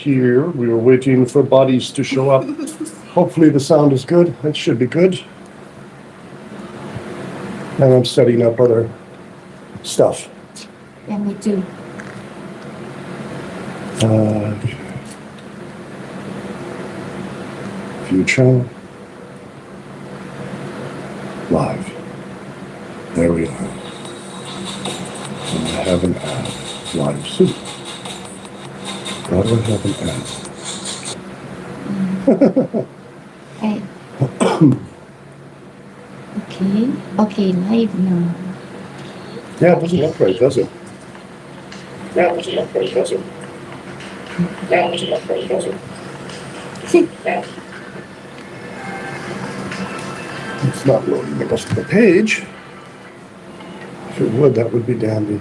here. We were waiting for bodies to show up. Hopefully the sound is good. It should be good. And I'm setting up other stuff. Yeah, me too. View channel. Live. There we are. And I have an ad. Live soup. How do I have an ad? Hey. Okay, live now. Yeah, it doesn't look right, does it? Yeah, it doesn't look right, does it? Yeah, it doesn't look right, does it? Yeah. It's not loading the rest of the page. If it would, that would be dandy.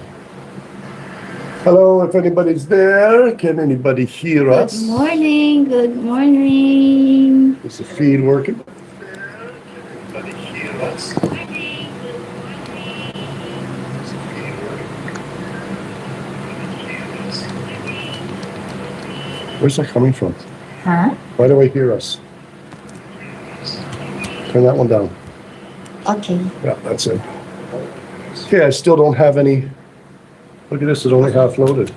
Hello, if anybody's there, can anybody hear us? Good morning. Good morning. Is the feed working? Where's that coming from? Huh? Why do I hear us? Turn that one down. Okay. Yeah, that's it. Okay, I still don't have any. Look at this, it's only half loaded.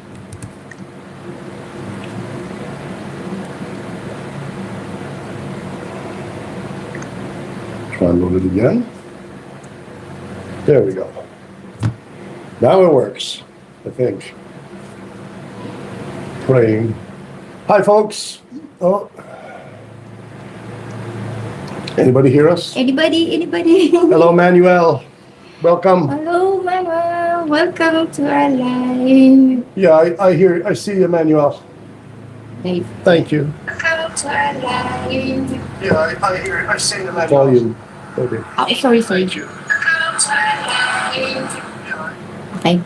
Try and load it again. There we go. Now it works, I think. Praying. Hi, folks. Oh. Anybody hear us? Anybody? Hello, Manuel. Welcome. Hello, Manuel. Welcome to our live. Yeah, I see you, Manuel. Live. Thank you. Welcome to our live. Yeah, I see you, Manuel. Volume. Okay. Oh, sorry. Thank you. Okay.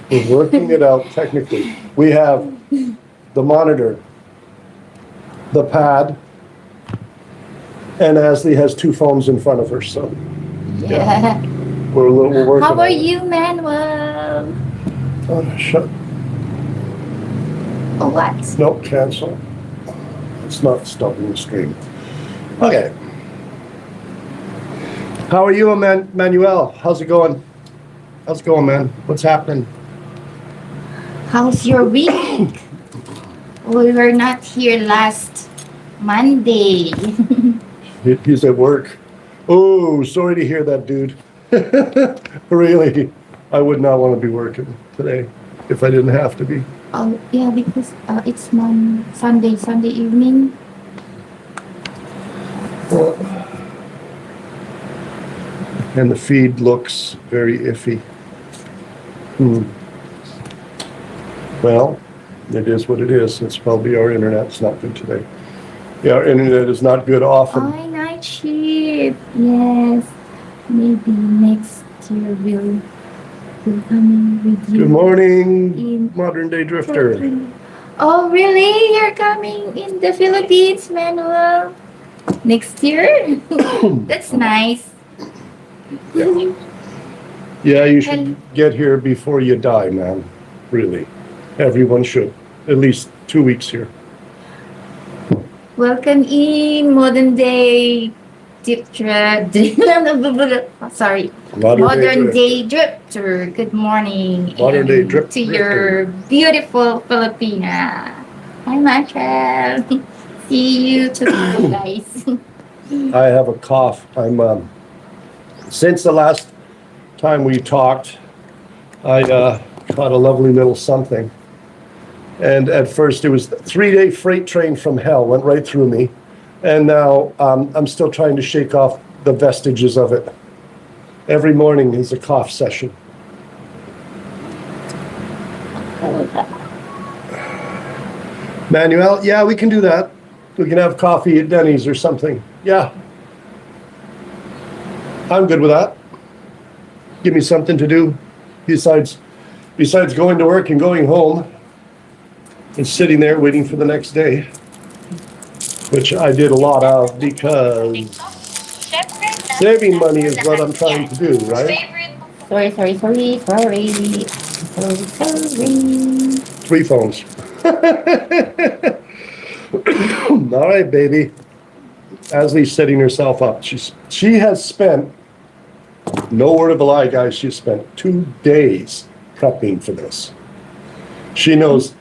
We're working it out technically. We have the monitor, the pad, and Ashley has two phones in front of her, so Yeah. we're working. How on are it. you, Manuel? Oh, shut. Oh, what? Nope, cancel. It's not stopping the stream. Okay. How are you, Manuel? How's it going? How's it going, man? What's happening? How's your week? We were not here last Monday. He's at work. Oh, sorry to hear that, dude. Really, I would not want to be working today if I didn't have to be. Oh, yeah, because it's Sunday evening. And the feed looks very iffy. Well, it is what it is. It's probably our internet's not good today. Yeah, our internet is not good often. Oh, night shift. Yes. Maybe next year we'll come in with you. Good morning, In- modern day drifter. Oh, really? You're coming in the Philippines, Manuel? Next year? That's nice. Yeah, you should get here before you die, man. Really. Everyone should. At least 2 weeks here. Welcome in modern day sorry. Modern day drifter. Good morning. Modern day and drifter. to your beautiful Filipina. Hi, Michael. See you tomorrow, guys. I have a cough. Since the last time we talked, I caught a lovely little something. And at first it was a 3-day freight train from hell, went right through me. And now I'm still trying to shake off the vestiges of it. Every morning is a cough session. Manuel, yeah, we can do that. We can have coffee at Denny's or something. Yeah. I'm good with that. Give me something to do besides going to work and going home and sitting there waiting for the next day, which I did a lot of because saving money is what I'm trying to do, right? Sorry. 3 phones. All right, baby. Asley's setting herself up. She has spent, no word of a lie, guys, she spent 2 days prepping for this. She knows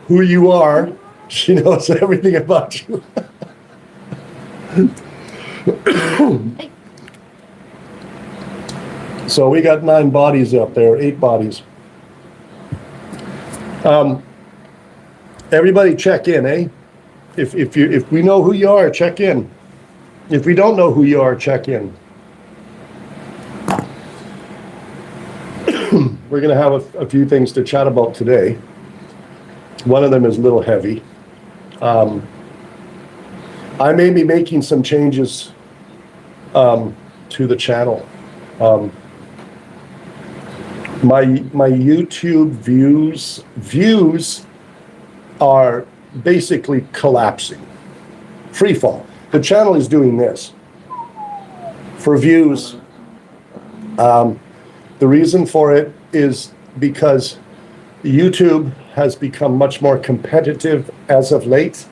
who you are. She knows everything about you. So we got 9 bodies up there, 8 bodies. Everybody check in, eh? If we know who you are, check in. If we don't know who you are, check in. We're going to have a few things to chat about today. One of them is a little heavy. I may be making some changes to the channel. My YouTube views are basically collapsing. Free fall. The channel is doing this. For views, the reason for it is because YouTube has become much more competitive as of late,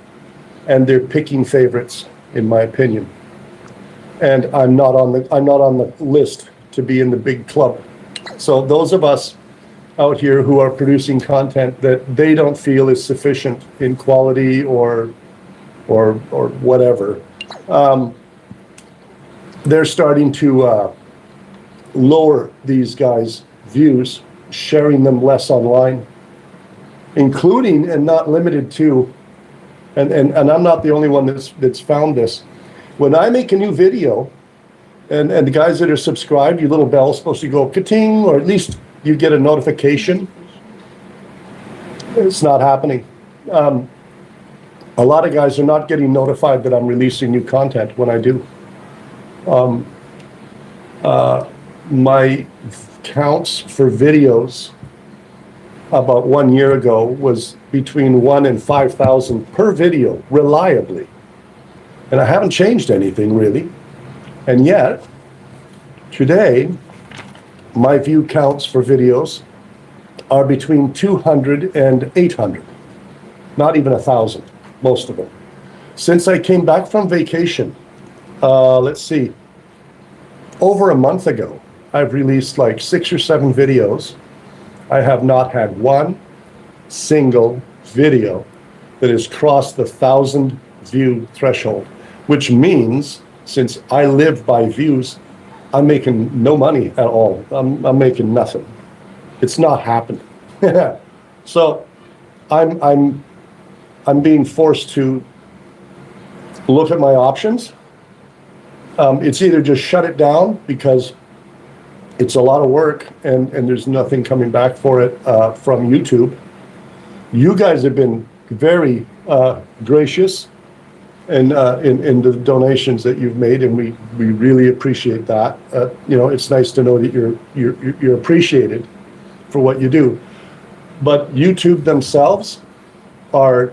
and they're picking favorites, in my opinion. And I'm not on the list to be in the big club. So those of us out here who are producing content that they don't feel is sufficient in quality or whatever, they're starting to lower these guys' views, sharing them less online, including and not limited to, and I'm not the only one that's found this. When I make a new video, and the guys that are subscribed, your little bell's supposed to go ka-ting, or at least you get a notification. It's not happening. A lot of guys are not getting notified that I'm releasing new content when I do. My counts for videos about 1 year ago was between 1 and 5,000 per video, reliably. And I haven't changed anything really. And yet, today, my view counts for videos are between 200 and 800. Not even 1,000, most of them. Since I came back from vacation, let's see, over a month ago, I've released like 6 or 7 videos. I have not had one single video that has crossed the 1,000 view threshold, which means since I live by views, I'm making no money at all. I'm making nothing. It's not happening. So I'm being forced to look at my options. It's either just shut it down because it's a lot of work and there's nothing coming back for it from YouTube. You guys have been very gracious and in the donations that you've made, and we really appreciate that. It's nice to know that you're appreciated for what you do. But YouTube themselves are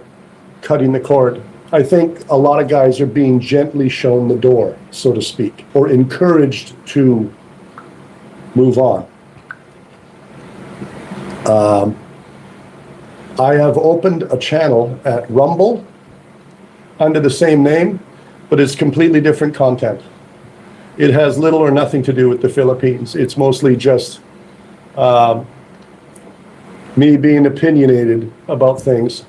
cutting the cord. I think a lot of guys are being gently shown the door, so to speak, or encouraged to move on. I have opened a channel at Rumble under the same name, but it's completely different content. It has little or nothing to do with the Philippines. It's mostly just me being opinionated about things,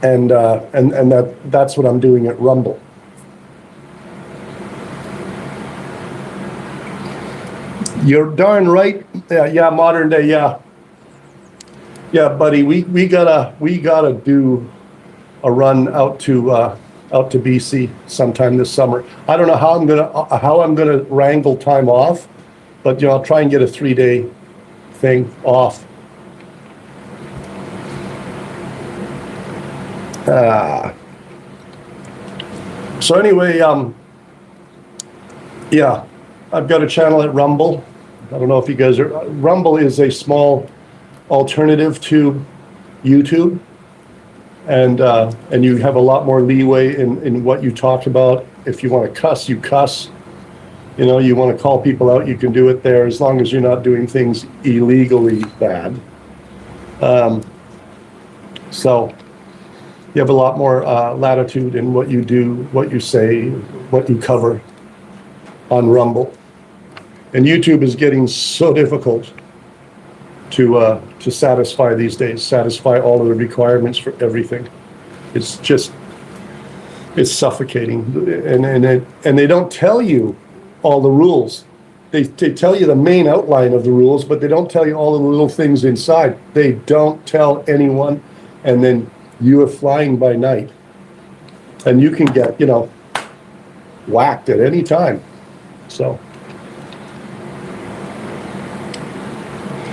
and that's what I'm doing at Rumble. You're darn right. Yeah, modern day. Yeah, buddy. We gotta do a run out to BC sometime this summer. I don't know how I'm gonna wrangle time off, but I'll try and get a 3-day thing off. So anyway, yeah, I've got a channel at Rumble. I don't know if you guys are. Rumble is a small alternative to YouTube. And you have a lot more leeway in what you talk about. If you want to cuss, you cuss. You want to call people out, you can do it there, as long as you're not doing things illegally bad. So you have a lot more latitude in what you do, what you say, what you cover on Rumble. And YouTube is getting so difficult to satisfy these days, satisfy all of the requirements for everything. It's just, it's suffocating. And they don't tell you all the rules. They tell you the main outline of the rules, but they don't tell you all the little things inside. They don't tell anyone, and then you are flying by night. And you can get, whacked at any time. So,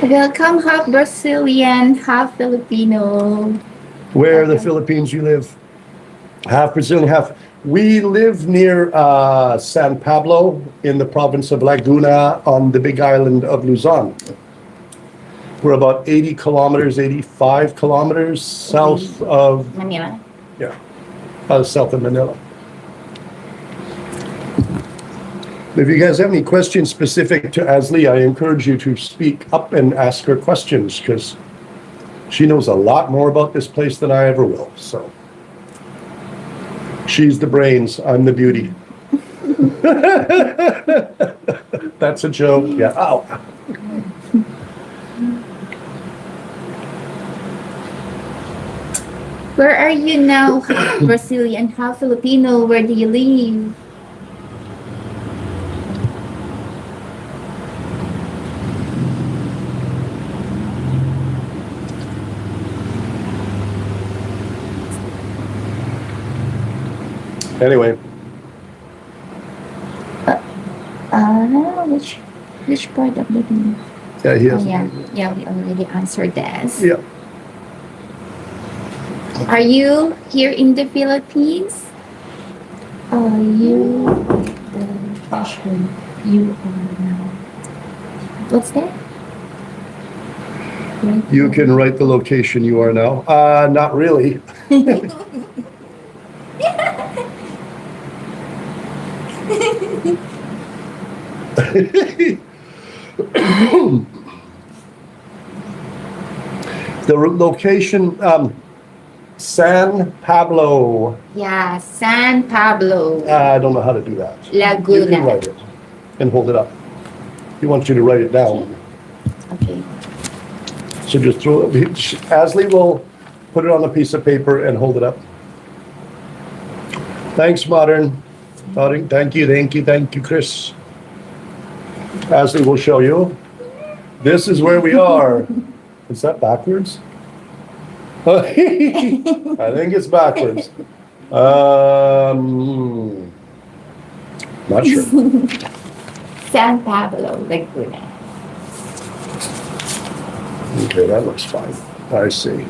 Welcome, half Brazilian, half Filipino. where in the Philippines you live? Half Brazilian, half. We live near San Pablo in the province of Laguna on the big island of Luzon. We're about 80 kilometers, 85 kilometers south of, Manila. south of Manila. If you guys have any questions specific to Asli, I encourage you to speak up and ask her questions, because she knows a lot more about this place than I ever will, so. She's the brains, I'm the beauty. That's a joke, yeah, ow. Where are you now, half Brazilian, half Filipino? Where do you live? Anyway, Which part of the day? yeah, he Oh, has. yeah, we already answered that. Yeah. Are you here in the Philippines? Are you the fashion you are now? What's that? You can write the location you are now. Not really. The location, San Pablo. Yeah, San Pablo, I don't know how to do that. You can Laguna. write it and hold it up. He wants you to write it down. Okay. So just throw it. Asli will put it on a piece of paper and hold it up. Thanks, Modern. Thank you, Chris. Asli will show you. This is where we are. Is that backwards? I think it's backwards. Not sure. San Pablo, Laguna. Okay, that looks fine. I see.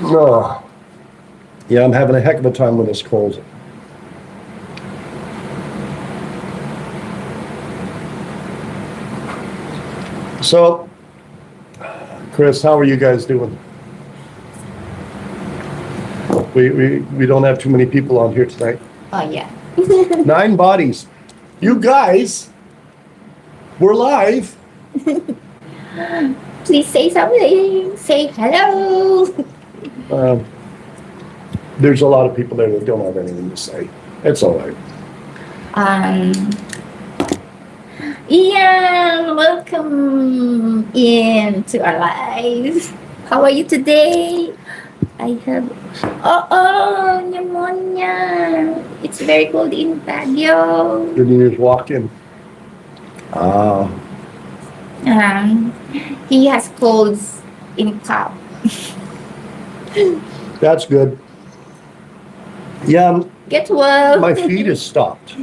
Oh. Yeah, I'm having a heck of a time with this cold. So, Chris, how are you guys doing? We don't have too many people on here tonight. Oh, yeah. 9 bodies. You guys, we're live. Please say something. Say hello. There's a lot of people there that don't have anything to say. It's all right. Ian, welcome in to our lives. How are you today? I have pneumonia. It's very cold in Baguio. Good New Year's walk in. He has colds in cup. That's good. Yeah, Get well. my feed is stopped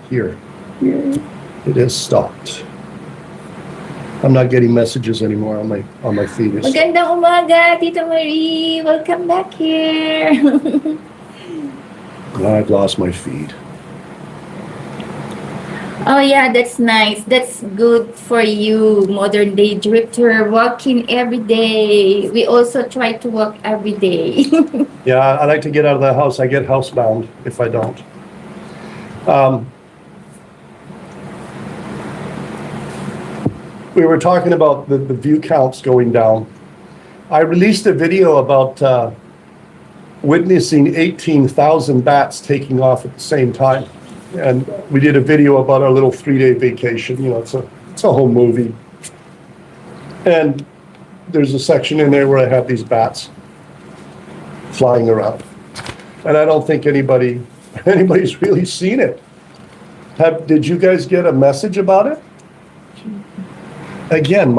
here. It is stopped. I'm not getting messages anymore on my feed. It's stopped. Magandang umaga, Tita Marie. Welcome back here. I've lost my feed. Oh yeah, that's nice. That's good for you, modern day drifter, walking every day. We also try to walk every day. Yeah, I like to get out of the house. I get housebound if I don't. we were talking about the view counts going down. I released a video about witnessing 18,000 bats taking off at the same time. And we did a video about our little 3-day vacation. You know, it's a whole movie. And there's a section in there where I have these bats flying around. And I don't think anybody's really seen it. Did you guys get a message about it? Again,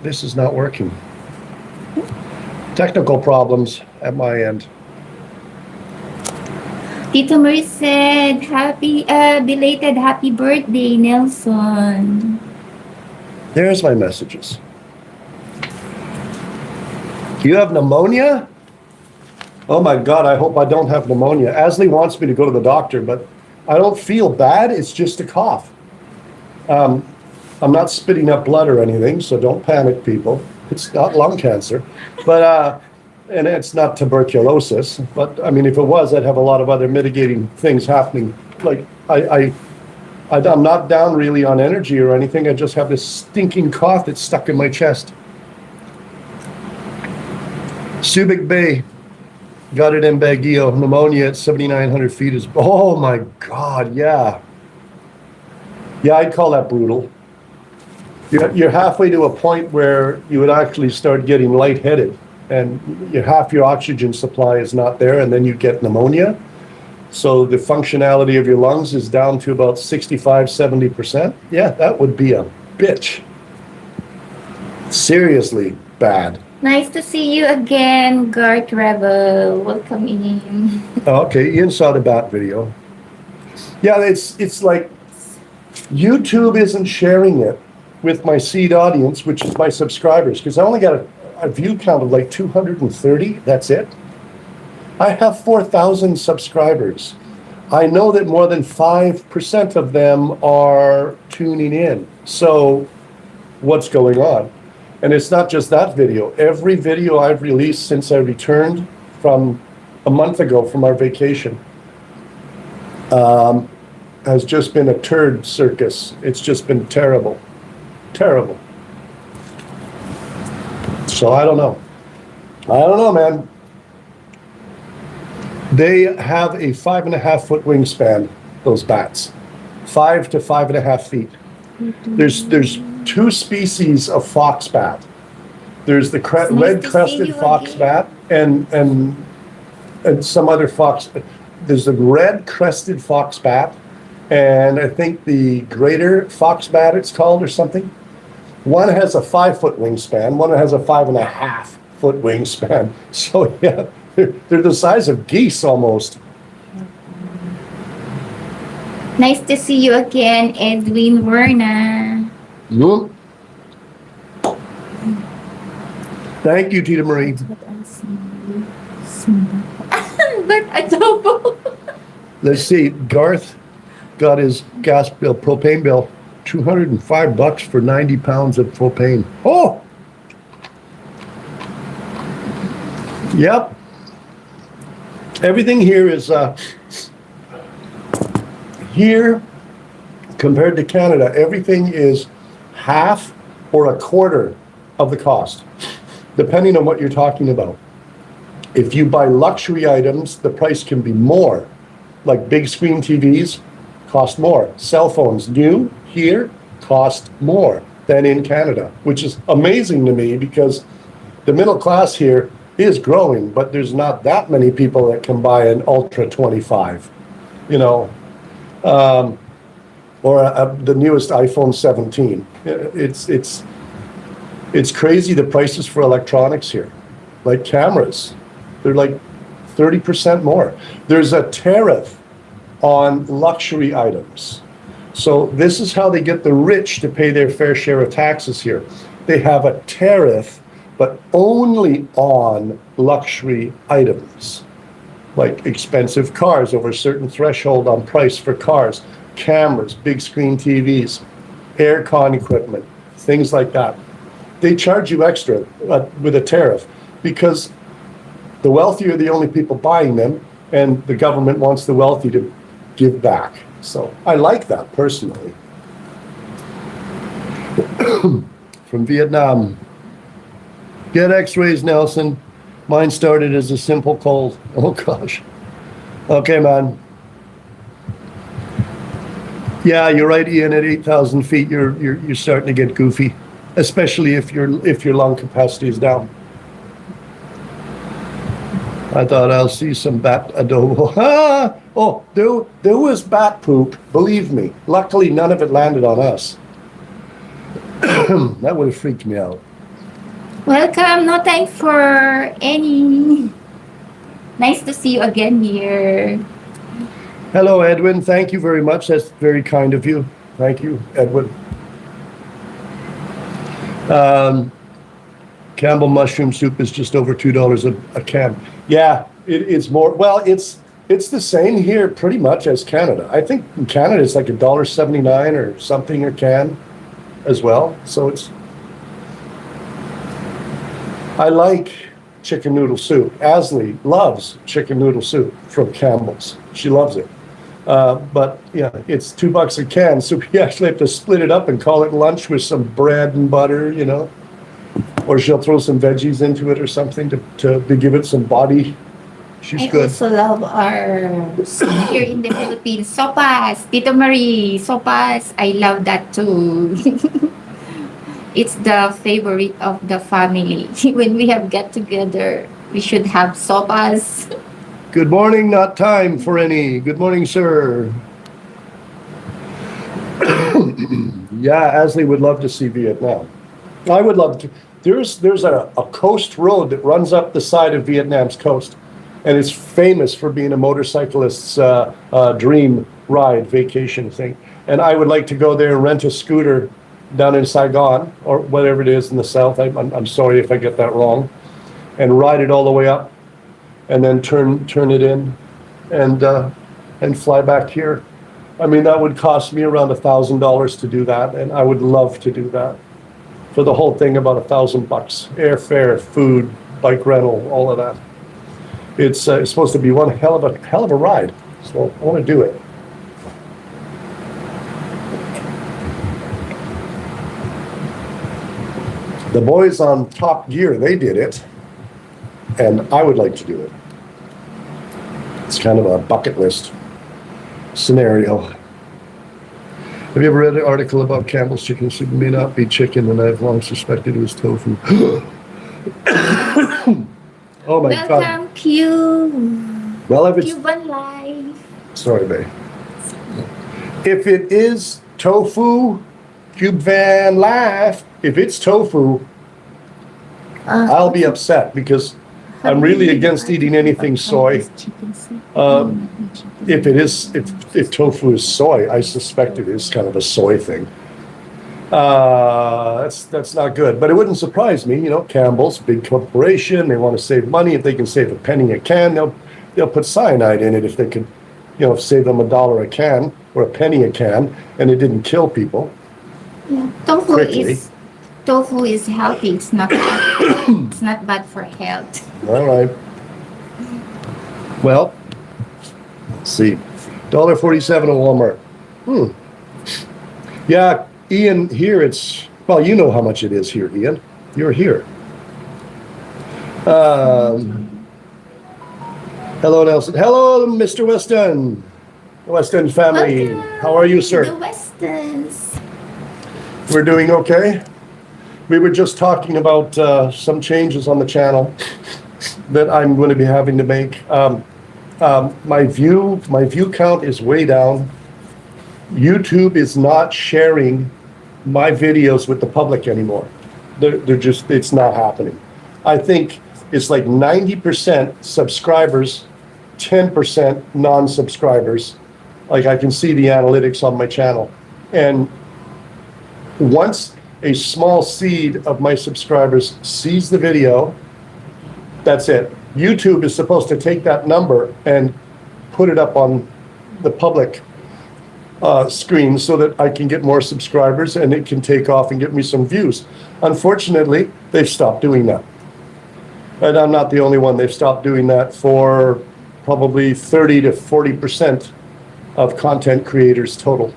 this is not working. Technical problems at my end. Tito Marie said, belated happy birthday, Nelson. There's my messages. You have pneumonia? Oh my God, I hope I don't have pneumonia. Asley wants me to go to the doctor, but I don't feel bad. It's just a cough. I'm not spitting up blood or anything, so don't panic, people. It's not lung cancer, but and it's not tuberculosis. But I mean, if it was, I'd have a lot of other mitigating things happening. Like I'm not down really on energy or anything. I just have this stinking cough that's stuck in my chest. Subic Bay, got it in Baguio. Pneumonia at 7,900 feet is. Oh my God, yeah. Yeah, I'd call that brutal. You're halfway to a point where you would actually start getting lightheaded, and half your oxygen supply is not there, and then you get pneumonia. So the functionality of your lungs is down to about 65-70%. Yeah, that would be a bitch. Seriously bad. Nice to see you again, Garth Rebel. Welcome in. Okay, Ian saw the bat video. Yeah, it's like YouTube isn't sharing it with my seed audience, which is my subscribers, because I only got a view count of like 230. That's it. I have 4,000 subscribers. I know that more than 5% of them are tuning in. So what's going on? And it's not just that video. Every video I've released since I returned from a month ago from our vacation has just been a turd circus. It's just been terrible. Terrible. So I don't know. Man. They have a 5.5-foot wingspan, those bats. 5 to 5.5 feet. There's 2 species of fox bat. There's the red-crested fox bat and some other fox. There's the red-crested fox bat, and I think the greater fox bat it's called or something. One has a 5-foot wingspan, one has a 5.5-foot wingspan. So yeah, they're the size of geese almost. Nice to see you again, Edwin Werner. Yep. Thank you, Tita Marie. But adobo. Let's see, Garth got his gas bill, propane bill, $205 for 90 pounds of propane. Oh! Yep. Everything here is, here, compared to Canada, everything is half or a quarter of the cost, depending on what you're talking about. If you buy luxury items, the price can be more. Like big screen TVs cost more. Cell phones, new here, cost more than in Canada, which is amazing to me because the middle class here is growing, but there's not that many people that can buy an Ultra 25, you know, or the newest iPhone 17. It's crazy the prices for electronics here, like cameras. They're like 30% more. There's a tariff on luxury items. So this is how they get the rich to pay their fair share of taxes here. They have a tariff, but only on luxury items, like expensive cars over a certain threshold on price for cars, cameras, big screen TVs, aircon equipment, things like that. They charge you extra with a tariff because the wealthy are the only people buying them, and the government wants the wealthy to give back. So I like that personally. from Vietnam. Get x-rays, Nelson. Mine started as a simple cold. Oh gosh. Okay, man. Yeah, you're right, Ian. At 8,000 feet, you're starting to get goofy, especially if your lung capacity is down. I thought I'll see some bat adobo. Ah! Oh, there was bat poop. Believe me. Luckily, none of it landed on us. That would have freaked me out. Welcome. No time for any. Nice to see you again here. Hello, Edwin. Thank you very much. That's very kind of you. Thank you, Edwin. Campbell mushroom soup is just over $2 a can. Yeah, it's more. Well, it's the same here pretty much as Canada. I think in Canada it's like $1.79 or something a can as well. So it's. I like chicken noodle soup. Asley loves chicken noodle soup from Campbell's. She loves it. But yeah, it's $2 a can, so we actually have to split it up and call it lunch with some bread and butter, you know. Or she'll throw some veggies into it or something to give it some body. She's I good. also love our here in the Philippines. Sopas, Tito Marie, sopas. I love that too. It's the favorite of the family. When we have get together, we should have sopas. Good morning, not time for any. Good morning, sir. Yeah, Asley would love to see Vietnam. I would love to. There's a coast road that runs up the side of Vietnam's coast, and it's famous for being a motorcyclist's dream ride, vacation thing. And I would like to go there and rent a scooter down in Saigon, or whatever it is in the south. I'm sorry if I get that wrong. And ride it all the way up, and then turn it in, and fly back here. I mean, that would cost me around $1,000 to do that, and I would love to do that. For the whole thing, about $1,000. Airfare, food, bike rental, all of that. It's supposed to be one hell of a ride. So I want to do it. The boys on Top Gear, they did it, and I would like to do it. It's kind of a bucket list scenario. Have you ever read an article about Campbell's chicken soup? It may not be chicken, and I've long suspected it was tofu. Oh my God. Welcome, Q. Well, if it's, Cuban Life. sorry, babe. If it is tofu, Cube Van Life, if it's tofu, I'll be upset because I'm really against eating anything soy. If tofu is soy, I suspect it is kind of a soy thing. That's not good, but it wouldn't surprise me. You know, Campbell's, big corporation, they want to save money. If they can save a penny a can, they'll put cyanide in it if they could, you know, save them $1 a can or a penny a can, and it didn't kill people. Yeah. Quickly. Tofu is healthy. It's not it's not bad for health. All right. Well, let's see. $1.47 at Walmart. Yeah, Ian, here it's, well, you know how much it is here, Ian. You're here. Hello, Nelson. Hello, Mr. Weston. Weston family. Welcome How are you, to sir? The Westons. We're doing okay. We were just talking about some changes on the channel that I'm going to be having to make. My view count is way down. YouTube is not sharing my videos with the public anymore. They're just, it's not happening. I think it's like 90% subscribers, 10% non-subscribers. Like I can see the analytics on my channel. And once a small seed of my subscribers sees the video, that's it. YouTube is supposed to take that number and put it up on the public screen so that I can get more subscribers and it can take off and get me some views. Unfortunately, they've stopped doing that. And I'm not the only one. They've stopped doing that for probably 30 to 40% of content creators total.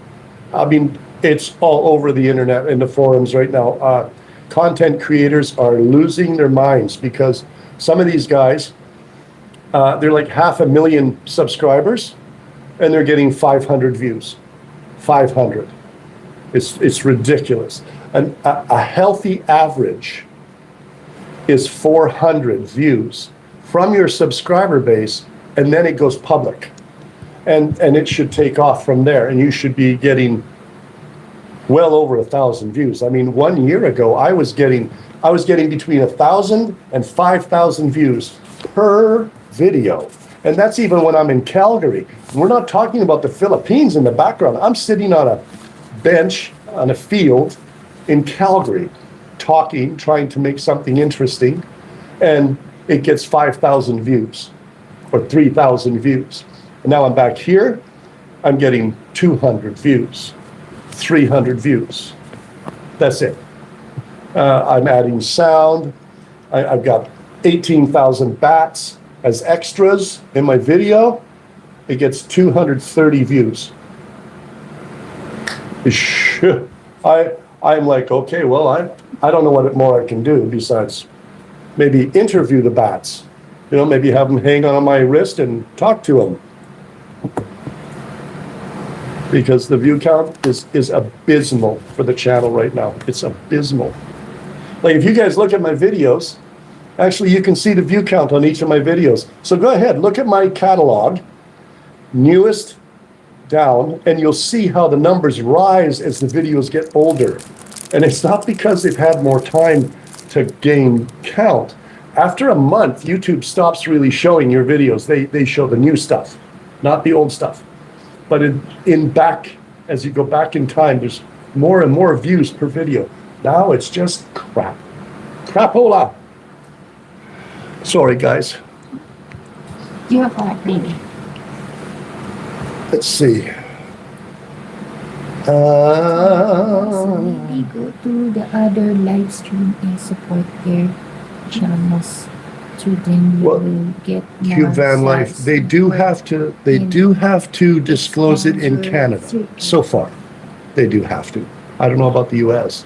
I mean, It's all over the internet and the forums right now. Content creators are losing their minds because some of these guys, they're like 500,000 subscribers and they're getting 500 views. 500. It's ridiculous. A healthy average is 400 views from your subscriber base, and then it goes public. And it should take off from there, and you should be getting well over 1,000 views. I mean, 1 year ago, I was getting between 1,000 and 5,000 views per video. And that's even when I'm in Calgary. We're not talking about the Philippines in the background. I'm sitting on a bench on a field in Calgary, talking, trying to make something interesting, and it gets 5,000 views or 3,000 views. And now I'm back here, I'm getting 200 views, 300 views. That's it. I'm adding sound. I've got 18,000 bats as extras in my video. It gets 230 views. I'm like, okay, well, I don't know what more I can do besides maybe interview the bats. You know, maybe have them hang on my wrist and talk to them. Because the view count is abysmal for the channel right now. It's abysmal. Like, if you guys look at my videos, actually you can see the view count on each of my videos. So go ahead, look at my catalog, newest down, and you'll see how the numbers rise as the videos get older. And it's not because they've had more time to gain count. After a month, YouTube stops really showing your videos. They show the new stuff, not the old stuff. But as you go back in time, there's more and more views per video. Now it's just crap. Crapola. Sorry, guys. You're fine, baby. Let's see. So maybe go to the other live stream and support their channels. To then you Well, will get more Cube Van Life, subs. they do have to disclose it in Canada. So far, they do have to. I don't know about the US.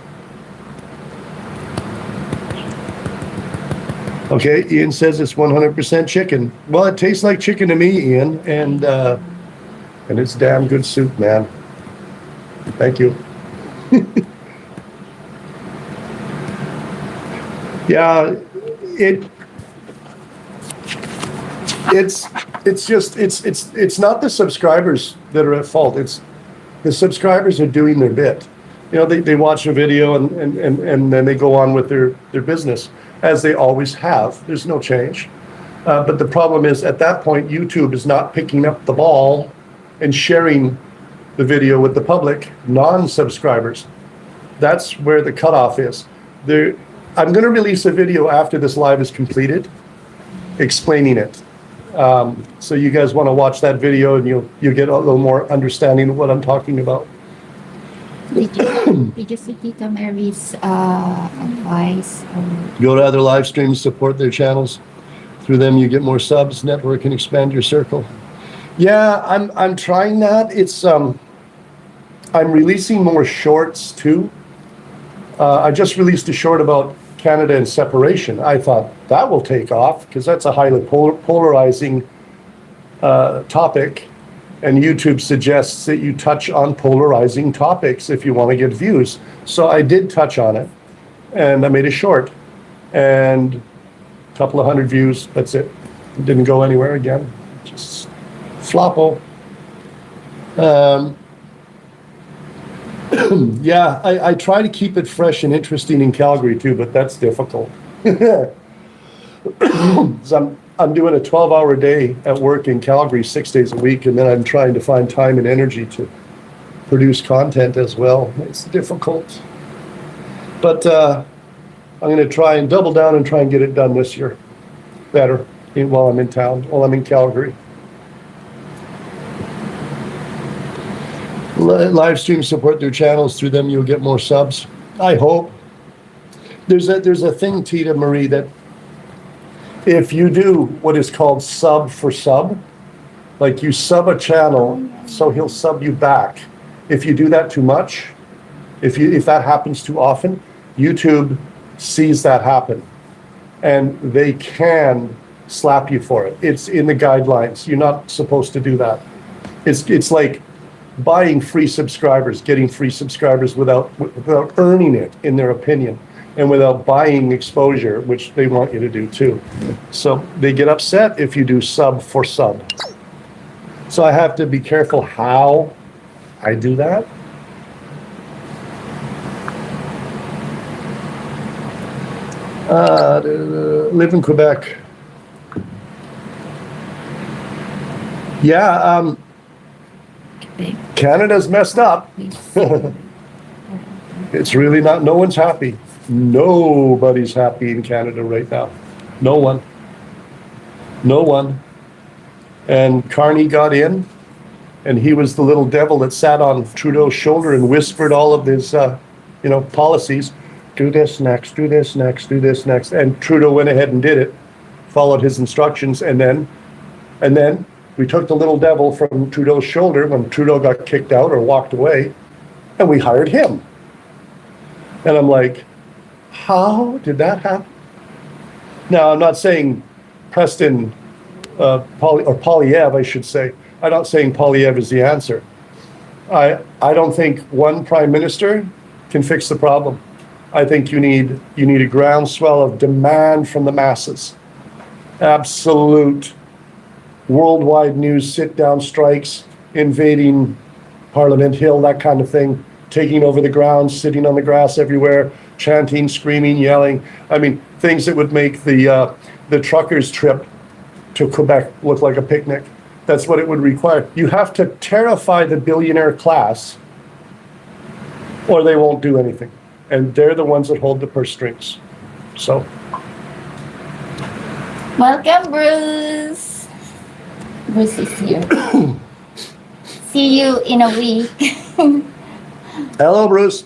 Okay, Ian says it's 100% chicken. Well, it tastes like chicken to me, Ian, and it's damn good soup, man. Thank you. Yeah, it's not the subscribers that are at fault. It's the subscribers are doing their bit. You know, they watch a video and then they go on with their business, as they always have. There's no change. But the problem is, at that point, YouTube is not picking up the ball and sharing the video with the public, non-subscribers. That's where the cutoff is. I'm going to release a video after this live is completed, explaining it. So you guys want to watch that video, and you'll get a little more understanding of what I'm talking about. Did you see Tita Mary's advice? Go to other live streams, support their channels. Through them, you get more subs, network, and expand your circle. Yeah, I'm trying that. It's I'm releasing more shorts too. I just released a short about Canada and separation. I thought that will take off because that's a highly polarizing topic, and YouTube suggests that you touch on polarizing topics if you want to get views. So I did touch on it, and I made a short, and a couple of hundred views. That's it. It didn't go anywhere again. Just floppo. Yeah, I try to keep it fresh and interesting in Calgary too, but that's difficult. So I'm doing a 12-hour day at work in Calgary 6 days a week, and then I'm trying to find time and energy to produce content as well. It's difficult. But I'm going to try and double down and try and get it done this year better while I'm in town, while I'm in Calgary. Live stream, support their channels. Through them, you'll get more subs. I hope. There's a thing, Tita Marie, that if you do what is called sub for sub, like you sub a channel, so he'll sub you back. If you do that too much, If that happens too often, YouTube sees that happen, and they can slap you for it. It's in the guidelines. You're not supposed to do that. It's like buying free subscribers, getting free subscribers without earning it, in their opinion, and without buying exposure, which they want you to do too. So they get upset if you do sub for sub. So I have to be careful how I do that. Live in Quebec. Yeah, Canada's messed up. It's really not, no one's happy. Nobody's happy in Canada right now. No one. No one. And Carney got in, and he was the little devil that sat on Trudeau's shoulder and whispered all of his, policies. Do this next, do this next, do this next. And Trudeau went ahead and did it, followed his instructions, and then we took the little devil from Trudeau's shoulder when Trudeau got kicked out or walked away, and we hired him. And I'm like, how did that happen? Now, I'm not saying Preston, Poilievre, I should say. I'm not saying Poilievre is the answer. I don't think one prime minister can fix the problem. I think you need a groundswell of demand from the masses. Absolute worldwide news, sit-down strikes, invading Parliament Hill, that kind of thing, taking over the grounds, sitting on the grass everywhere, chanting, screaming, yelling. I mean, things that would make the truckers' trip to Quebec look like a picnic. That's what it would require. You have to terrify the billionaire class, or they won't do anything. And they're the ones that hold the purse strings. So. Welcome, Bruce. Bruce is here. See you in a week. Hello, Bruce.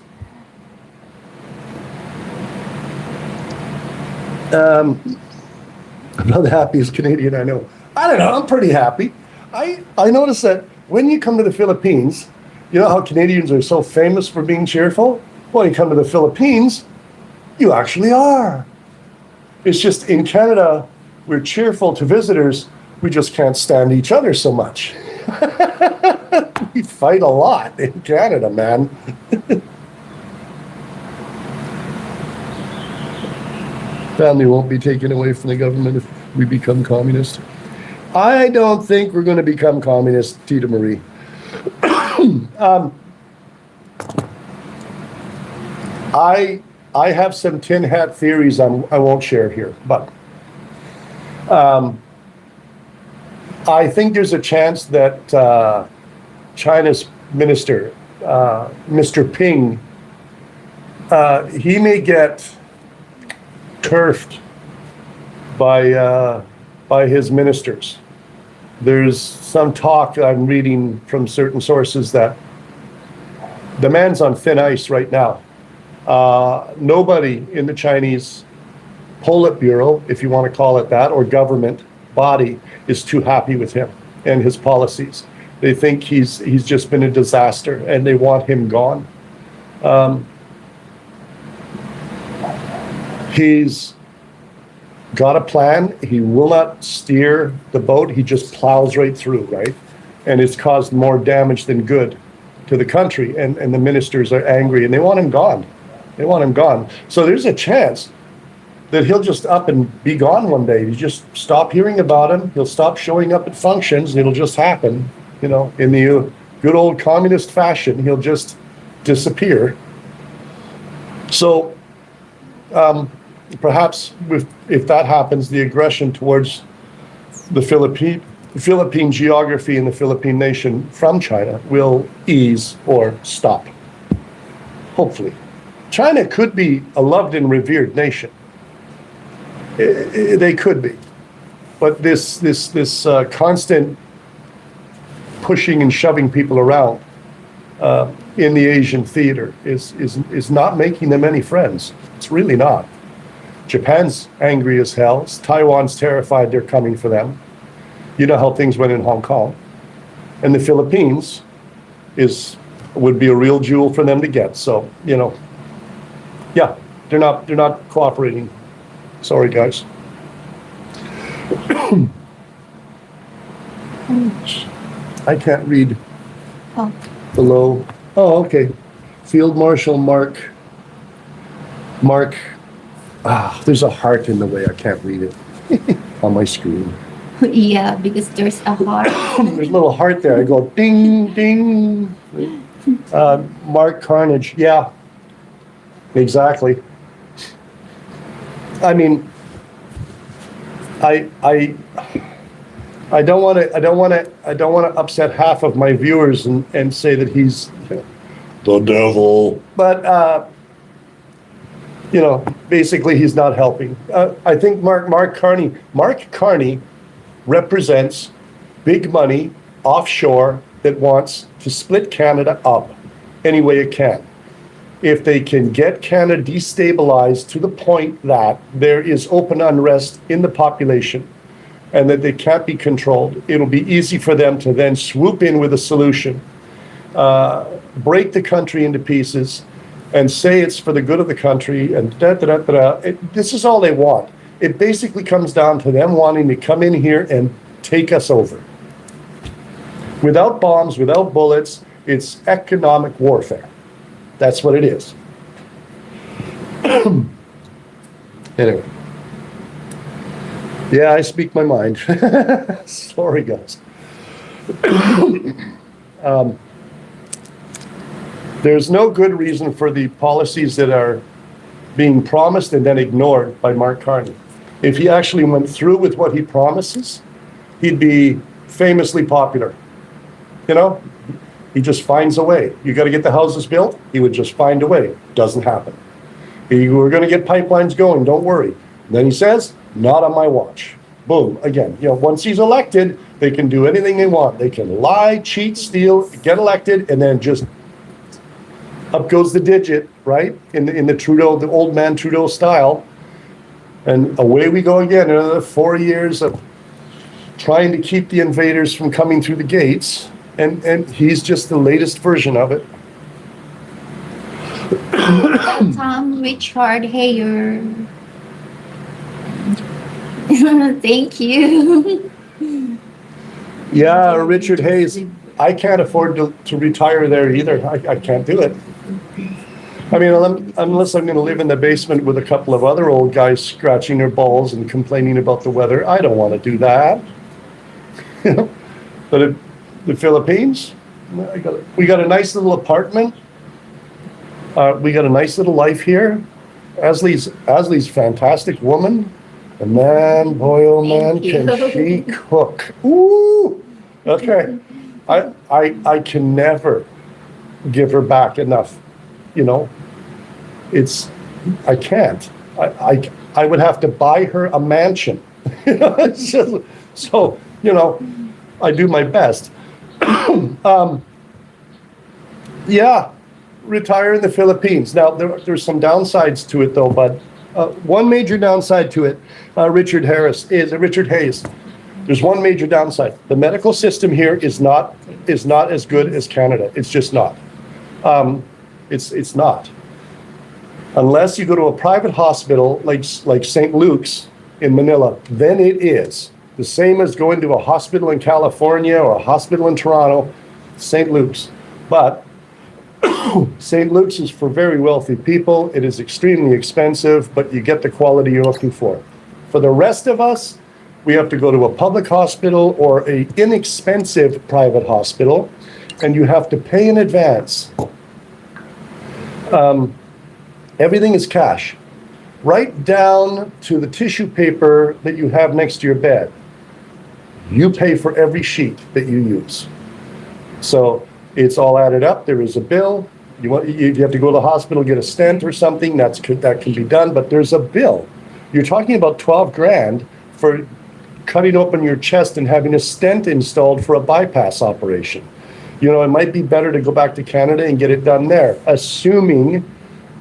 I'm not the happiest Canadian I know. I don't know, I'm pretty happy. I noticed that when you come to the Philippines, you know how Canadians are so famous for being cheerful? When you come to the Philippines, you actually are. It's just in Canada, we're cheerful to visitors. We just can't stand each other so much. We fight a lot in Canada, man. Family won't be taken away from the government if we become communist. I don't think we're going to become communist, Tita Marie. I have some tin hat theories I won't share here, but I think there's a chance that China's minister, Mr. Ping, he may get turfed by his ministers. There's some talk I'm reading from certain sources that the man's on thin ice right now. Nobody in the Chinese Politburo, if you want to call it that, or government body is too happy with him and his policies. They think he's just been a disaster and they want him gone. He's got a plan. He will not steer the boat. He just plows right through, right? And it's caused more damage than good to the country. And the ministers are angry and they want him gone. They want him gone. So there's a chance that he'll just up and be gone one day. You just stop hearing about him. He'll stop showing up at functions and it'll just happen, you know, in the good old communist fashion. He'll just disappear. So perhaps if that happens, the aggression towards the Philippine geography and the Philippine nation from China will ease or stop. Hopefully. China could be a loved and revered nation. They could be. But this constant pushing and shoving people around in the Asian theater is not making them any friends. It's really not. Japan's angry as hell. Taiwan's terrified they're coming for them. You know how things went in Hong Kong. And the Philippines is would be a real jewel for them to get. So, yeah, they're not cooperating. Sorry, guys. I can't read Oh, below. Oh, okay. Field Marshal Mark. There's a heart in the way. I can't read it on my screen. yeah, because there's a heart. There's a little heart there. I go ding, ding. Mark Carnage. Yeah, exactly. I mean, I don't want to upset half of my viewers and say that he's the devil. But basically he's not helping. I think Mark Carney represents big money offshore that wants to split Canada up any way it can. If they can get Canada destabilized to the point that there is open unrest in the population and that they can't be controlled, it'll be easy for them to then swoop in with a solution, break the country into pieces, and say it's for the good of the country, and this is all they want. It basically comes down to them wanting to come in here and take us over. Without bombs, without bullets, it's economic warfare. That's what it is. Anyway. Yeah, I speak my mind. Sorry, guys. There's no good reason for the policies that are being promised and then ignored by Mark Carney. If he actually went through with what he promises, he'd be famously popular. He just finds a way. You got to get the houses built, he would just find a way. Doesn't happen. We're going to get pipelines going, don't worry. And then he says, not on my watch. Boom, again. Once he's elected, they can do anything they want. They can lie, cheat, steal, get elected, and then just up goes the digit, right? In the Trudeau, the old man Trudeau style. And away we go again. Another 4 years of trying to keep the invaders from coming through the gates. And he's just the latest version of it. Tom Richard Hayer. Thank you. Yeah, Richard Hayes. I can't afford to retire there either. I can't do it. I mean, unless I'm going to live in the basement with a couple of other old guys scratching their balls and complaining about the weather, I don't want to do that. But the Philippines, we got a nice little apartment. We got a nice little life here. Ashley's fantastic woman. And man, boy, oh man, can she cook. Ooh, okay. I can never give her back enough. I can't. I would have to buy her a mansion. So, I do my best. Yeah, retire in the Philippines. Now, there's some downsides to it, though, but one major downside to it, Richard Hayes. There's one major downside. The medical system here is not as good as Canada. It's just not. It's not. Unless you go to a private hospital like St. Luke's in Manila, then it is. The same as going to a hospital in California or a hospital in Toronto, St. Luke's. But St. Luke's is for very wealthy people. It is extremely expensive, but you get the quality you're looking for. For the rest of us, we have to go to a public hospital or an inexpensive private hospital, and you have to pay in advance. Everything is cash, right down to the tissue paper that you have next to your bed. You pay for every sheet that you use. So it's all added up. There is a bill. You have to go to the hospital, get a stent or something. That can be done, but there's a bill. You're talking about 12 grand for cutting open your chest and having a stent installed for a bypass operation. It might be better to go back to Canada and get it done there, assuming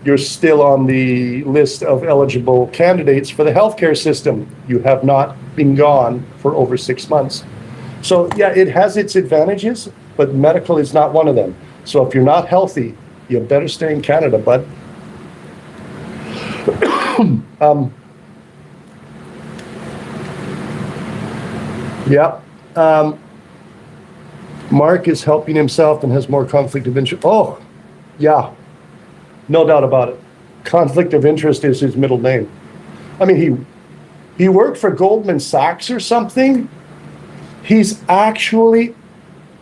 you're still on the list of eligible candidates for the healthcare system. You have not been gone for over 6 months. So yeah, it has its advantages, but medical is not one of them. So if you're not healthy, you better stay in Canada, bud. Yeah. Mark is helping himself and has more conflict of interest. Oh, yeah. No doubt about it. Conflict of interest is his middle name. I mean, he worked for Goldman Sachs or something. He's actually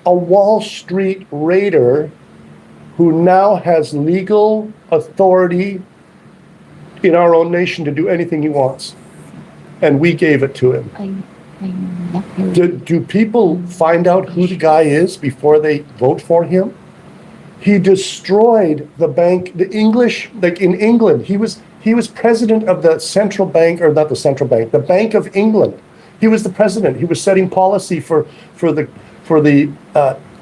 a Wall Street raider who now has legal authority in our own nation to do anything he wants. And we gave it to him. I'm not very- Do people find out who the guy is before they vote for him? He destroyed the bank, the English, like in England, he was president of the central bank, or not the central bank, the Bank of England. He was the president. He was setting policy for the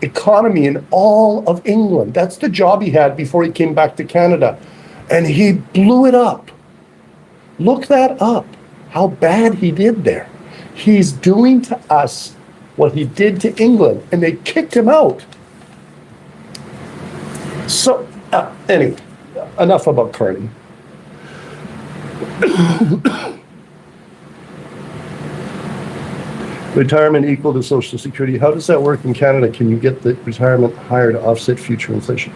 economy in all of England. That's the job he had before he came back to Canada. And he blew it up. Look that up, how bad he did there. He's doing to us what he did to England, and they kicked him out. So, anyway, enough about Carney. Retirement equal to Social Security. How does that work in Canada? Can you get the retirement higher to offset future inflation?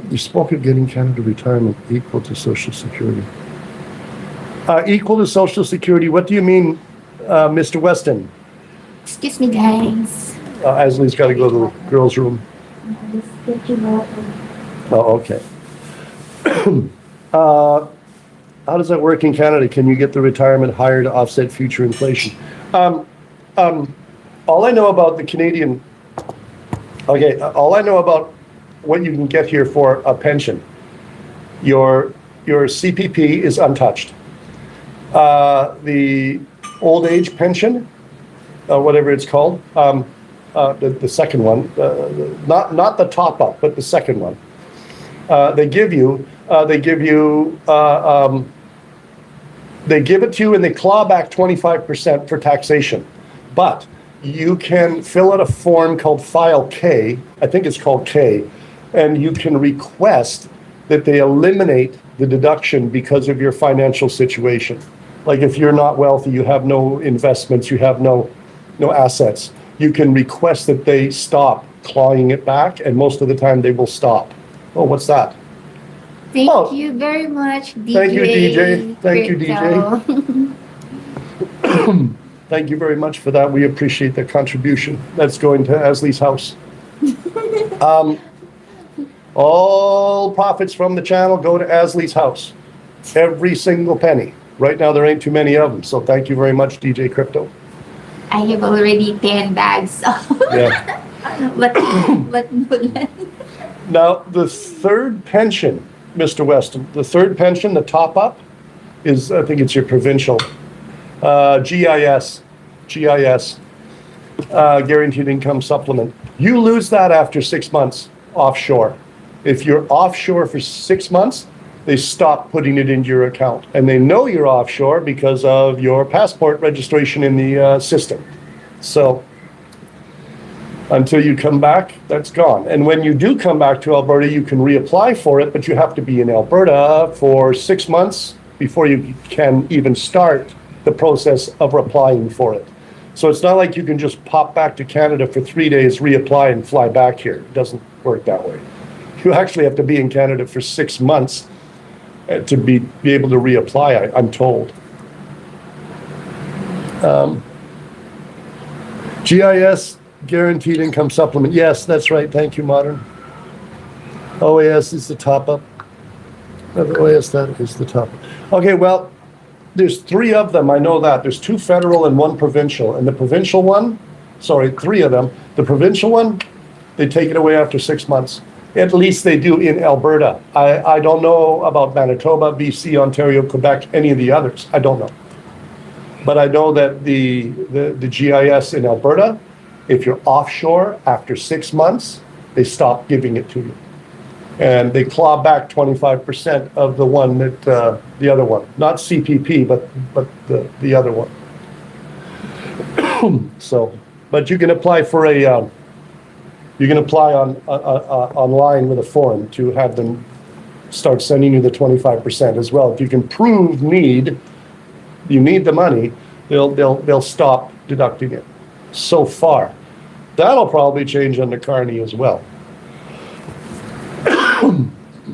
You spoke of getting Canada retirement equal to Social Security. Equal to Social Security, what do you mean, Mr. Weston? Excuse me, guys. Asley's got to go to the girls' room. Oh, okay. How does that work in Canada? Can you get the retirement higher to offset future inflation? All I know about the Canadian, all I know about what you can get here for a pension, your CPP is untouched. The old age pension, whatever it's called, the second one, not the top up, but the second one. They give it to you and they claw back 25% for taxation. But you can fill out a form called File K, I think it's called K, and you can request that they eliminate the deduction because of your financial situation. Like if you're not wealthy, you have no investments, you have no assets, you can request that they stop clawing it back, and most of the time they will stop. Oh, what's that? Thank you very much, DJ. Thank you, DJ. Thank you, DJ. DJ. Thank you very much for that. We appreciate the contribution. That's going to Asley's house. All profits from the channel go to Asley's house. Every single penny. Right now, there ain't too many of them. So thank you very much, DJ Crypto. I have already 10 bags. So. Yeah. but Now, the third pension, Mr. Weston, the third pension, the top up, is, I think it's your provincial, GIS, Guaranteed Income Supplement. You lose that after 6 months offshore. If you're offshore for 6 months, they stop putting it into your account. And they know you're offshore because of your passport registration in the system. So until you come back, that's gone. And when you do come back to Alberta, you can reapply for it, but you have to be in Alberta for 6 months before you can even start the process of applying for it. So it's not like you can just pop back to Canada for 3 days, reapply, and fly back here. It doesn't work that way. You actually have to be in Canada for 6 months to be able to reapply, I'm told. GIS, Guaranteed Income Supplement. Yes, that's right. Thank you, Modern. OAS is the top up. OAS, that is the top. Okay, well, there's 3 of them. I know that. There's 2 federal and 1 provincial. And the provincial one, 3 of them. The provincial one, they take it away after 6 months. At least they do in Alberta. I don't know about Manitoba, BC, Ontario, Quebec, any of the others. I don't know. But I know that the GIS in Alberta, if you're offshore after 6 months, they stop giving it to you. And they claw back 25% of the one that, the other one, not CPP, but the other one. So, but you can apply for a You can apply online with a form to have them start sending you the 25% as well. If you can prove you need the money, they'll stop deducting it. So far, that'll probably change under Carney as well.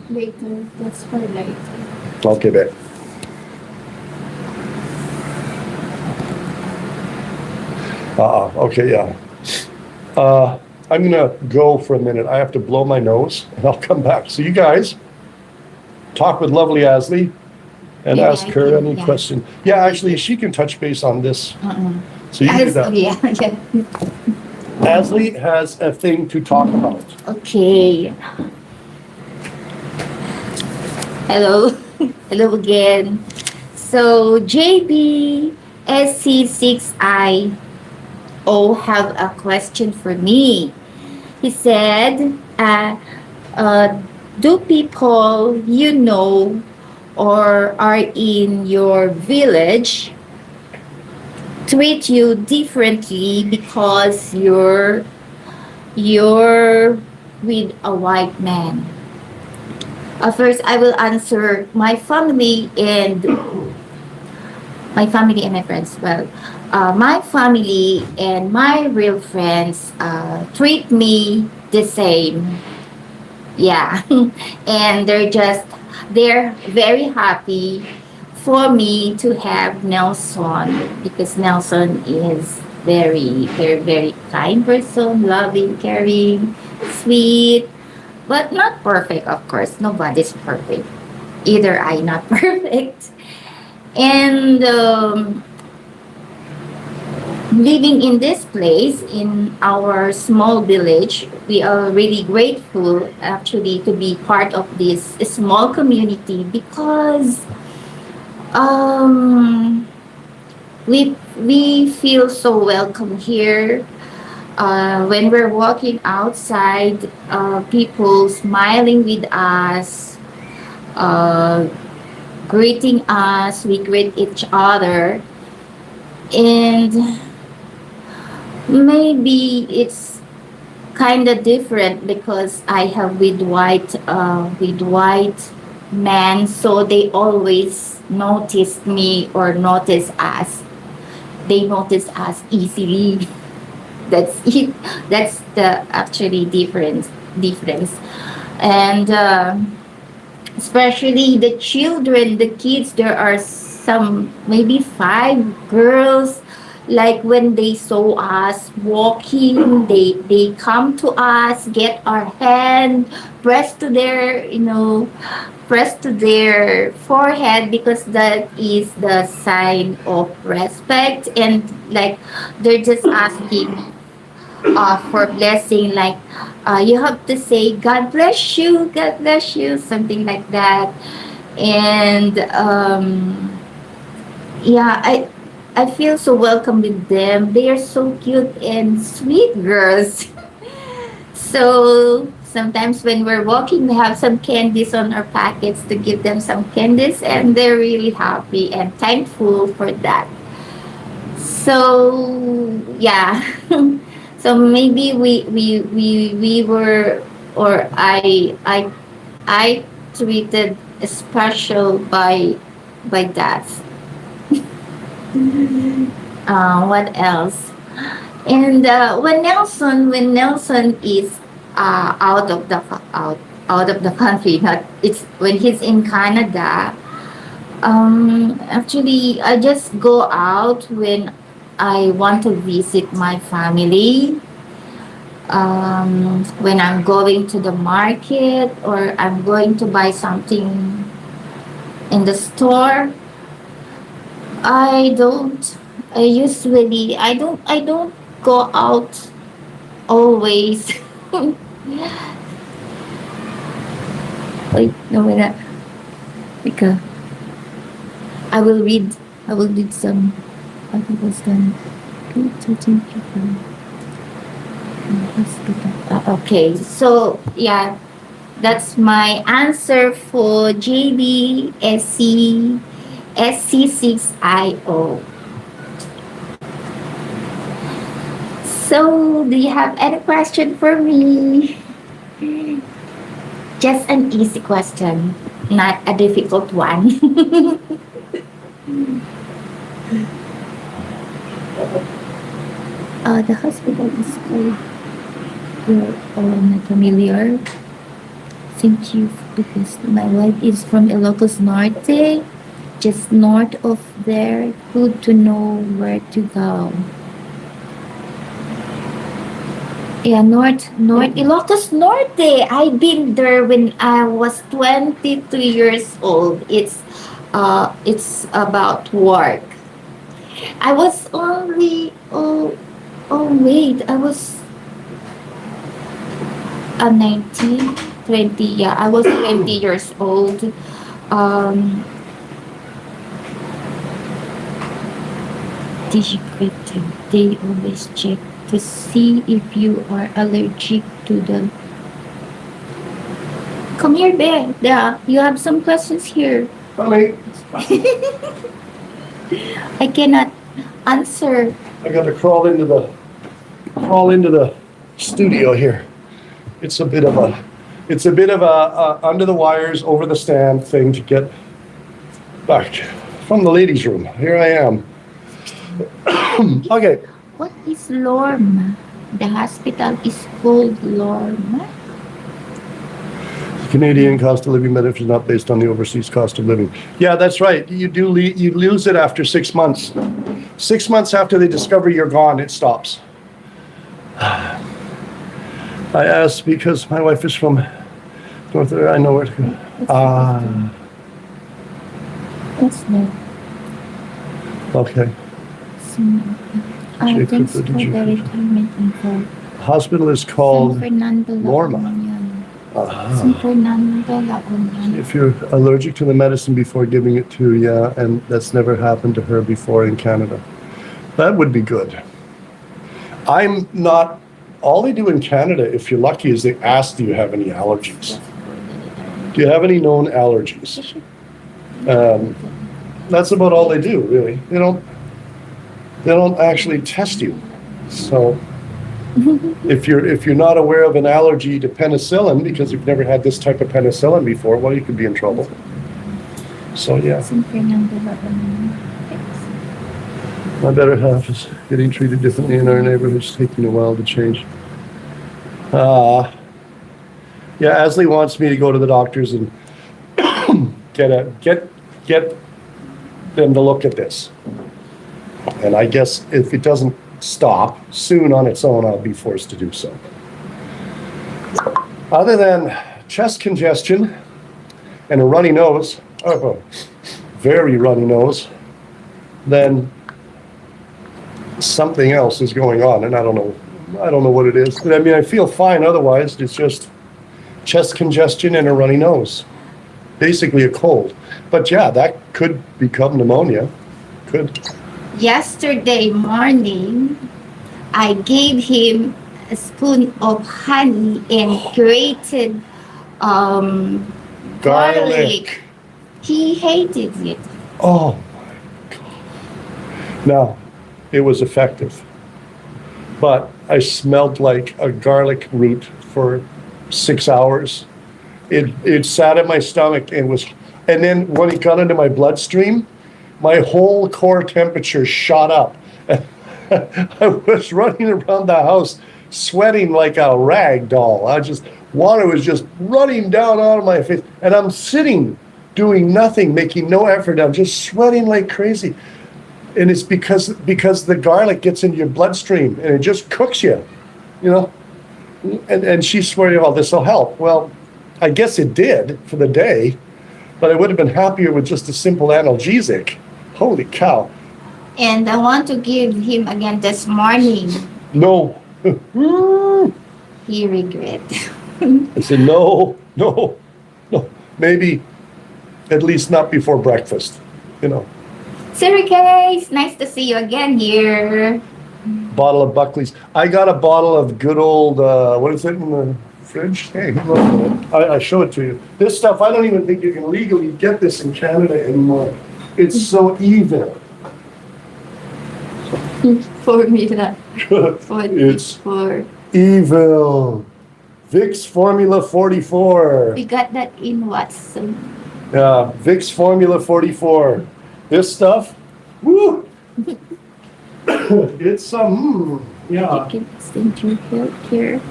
Later, that's for later. Okay, babe. Okay, yeah. I'm gonna go for a minute. I have to blow my nose, and I'll come back. So you guys talk with lovely Asley and Yeah, ask her any yeah. question. Yeah, actually, she can touch base on this. So you do Yes, that. yeah, yeah. Asley has a thing to talk about. Okay. Hello. Hello again. So JB SC6IO have a question for me. He said, do people you know or are in your village treat you differently because you're with a white man? First, I will answer my family and my friends. Well, my family and my real friends treat me the same. Yeah, and they're very happy for me to have Nelson because Nelson is very kind person, loving, caring, sweet, but not perfect, of course. Nobody's perfect. Either I not perfect. And living in this place, in our small village, we are really grateful actually to be part of this small community because we feel so welcome here. When we're walking outside, people smiling with us, uh, greeting us, we greet each other, and maybe it's kind of different because I have with white men, so they always notice me or notice us. They notice us easily. That's it. That's the actually difference, and especially the children, the kids. There are some maybe 5 girls. Like when they saw us walking, they come to us, get our hand, press to their press to their forehead because that is the sign of respect, and like they're just asking for blessing, like you have to say God bless you, something like that. And yeah, I feel so welcome with them. They are so cute and sweet girls. So sometimes when we're walking, we have some candies on our packets to give them some candies, and they're really happy and thankful for that. So yeah, so maybe we were, or I treated special by that. What else? And when Nelson is out of the country, not it's when he's in Canada. Actually, I just go out when I want to visit my family. When I'm going to the market or I'm going to buy something in the store, I don't. I don't go out always. Wait, no, wait. Because I will read. I will read some articles then. Okay, so yeah, that's my answer for JBSC SC6IO. So, do you have any question for me? Just an easy question, not a difficult one. The hospital is called, you're not familiar. Thank you, because my wife is from Ilocos Norte, just north of there. Good to know where to go. Yeah, North Ilocos Norte. I've been there when I was 23 years old. It's about work. I was only wait, I was 19, 20. Yeah, I was 20 years old. Digicritic, they always check to see if you are allergic to the. Come here, Bear. Yeah, you have some questions here. Honey, I cannot answer. I gotta crawl into the studio here. It's a bit of a under the wires, over the stand thing to get back from the ladies' room. Here I am. Okay. What is Lorma? The hospital is called Lorma. Canadian cost of living benefit is not based on the overseas cost of living. Yeah, that's right. You lose it after 6 months. 6 months after they discover you're gone, it stops. I asked because my wife is from North. I know where to go. That's no. Okay. Jacob, Thanks for did the you- retirement info. Hospital is San called Fernando La Lorma. Union. Ah. San Fernando La Union. If you're allergic to the medicine before giving it to you, and that's never happened to her before in Canada. That would be good. I'm not, all they do in Canada, if you're lucky, is they ask, do you have any allergies? Do you have any known allergies? That's about all they do, really. They don't actually test you. So if you're not aware of an allergy to penicillin because you've never had this type of penicillin before, well, you could be in trouble. So yeah, San Fernando La Union. my better half is getting treated differently in our neighborhood. It's taking a while to change. Yeah, Asley wants me to go to the doctors and get them to look at this. And I guess if it doesn't stop soon on its own, I'll be forced to do so. Other than chest congestion and a runny nose, very runny nose, then something else is going on, and I don't know what it is. But I mean, I feel fine otherwise. It's just chest congestion and a runny nose. Basically a cold. But yeah, that could become pneumonia. Could. Yesterday morning, I gave him a spoon of honey and grated garlic. He hated it. Oh my God. Now, it was effective. But I smelled like a garlic root for 6 hours. It sat in my stomach and then when it got into my bloodstream, my whole core temperature shot up. I was running around the house sweating like a rag doll. Water was just running down out of my face. And I'm sitting doing nothing, making no effort. I'm just sweating like crazy. And it's because the garlic gets into your bloodstream and it just cooks you, you know? And she's swearing, oh, this will help. Well, I guess it did for the day, but I would have been happier with just a simple analgesic. Holy cow. And I want to give him again this morning. No. He regret. I said, no. Maybe at least not before breakfast, you know. Sir Case, nice to see you again here. Bottle of Buckley's. I got a bottle of good old, what is it in the fridge? Hey, who knows? I show it to you. This stuff, I don't even think you can legally get this in Canada anymore. It's so evil. Formula It's 44. evil. Vicks Formula 44. We got that in Watson. Yeah, Vicks Formula 44. This stuff, woo! It's You yeah. can extend your healthcare.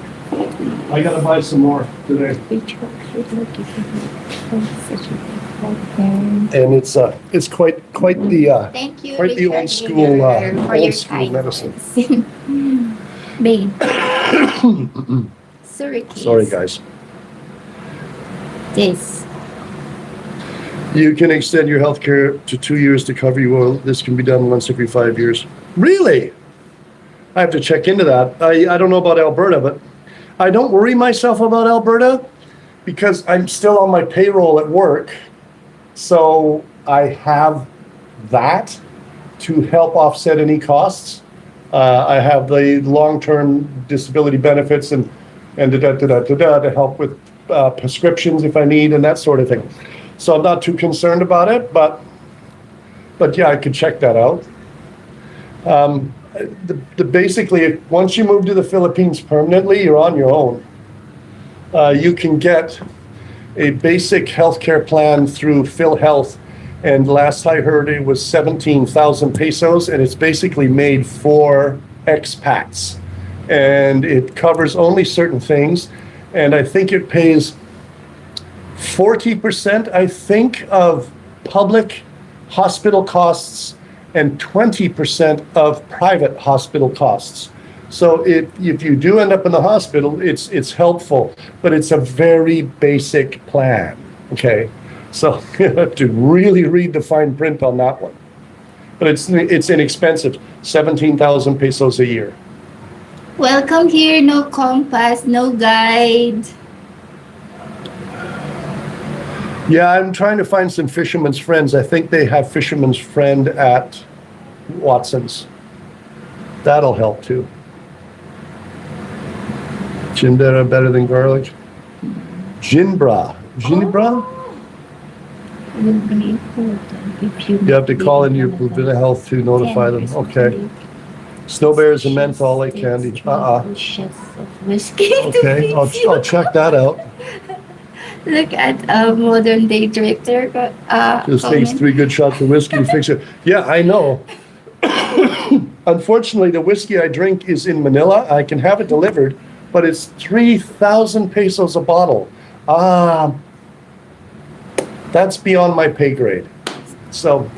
I gotta buy some more today. And it's quite the Thank you, quite the Richard old school, Miller, for your old school medicine. kindness. Babe. Sorry, Sorry, guys. This. You can extend your health care to 2 years to cover you. Well, this can be done once every 5 years. Really? I have to check into that. I don't know about Alberta, but I don't worry myself about Alberta because I'm still on my payroll at work. So I have that to help offset any costs. I have the long-term disability benefits and to help with prescriptions if I need and that sort of thing. So I'm not too concerned about it, but yeah, I could check that out. Basically, once you move to the Philippines permanently, you're on your own. You can get a basic healthcare plan through PhilHealth, and last I heard it was 17,000 pesos, and it's basically made for expats, and it covers only certain things, and I think it pays 40%, I think, of public hospital costs and 20% of private hospital costs. So if you do end up in the hospital, it's helpful, but it's a very basic plan, okay? So you have to really read the fine print on that one. But it's inexpensive, 17,000 pesos a year. Welcome here, no compass, no guide. Yeah, I'm trying to find some Fisherman's Friends. I think they have Fisherman's Friend at Watson's. That'll help too. Gindera better than garlic. Ginbra. Ginbra? Will be important if you You have to call in your Provida Health to notify them. Okay. Snow Bears and menthol like candy. Shots of whiskey. Okay, I'll check that out. Look at a modern day director. Just takes 3 good shots of whiskey to fix it. Yeah, I know. Unfortunately, the whiskey I drink is in Manila. I can have it delivered, but it's 3,000 pesos a bottle. That's beyond my pay grade. So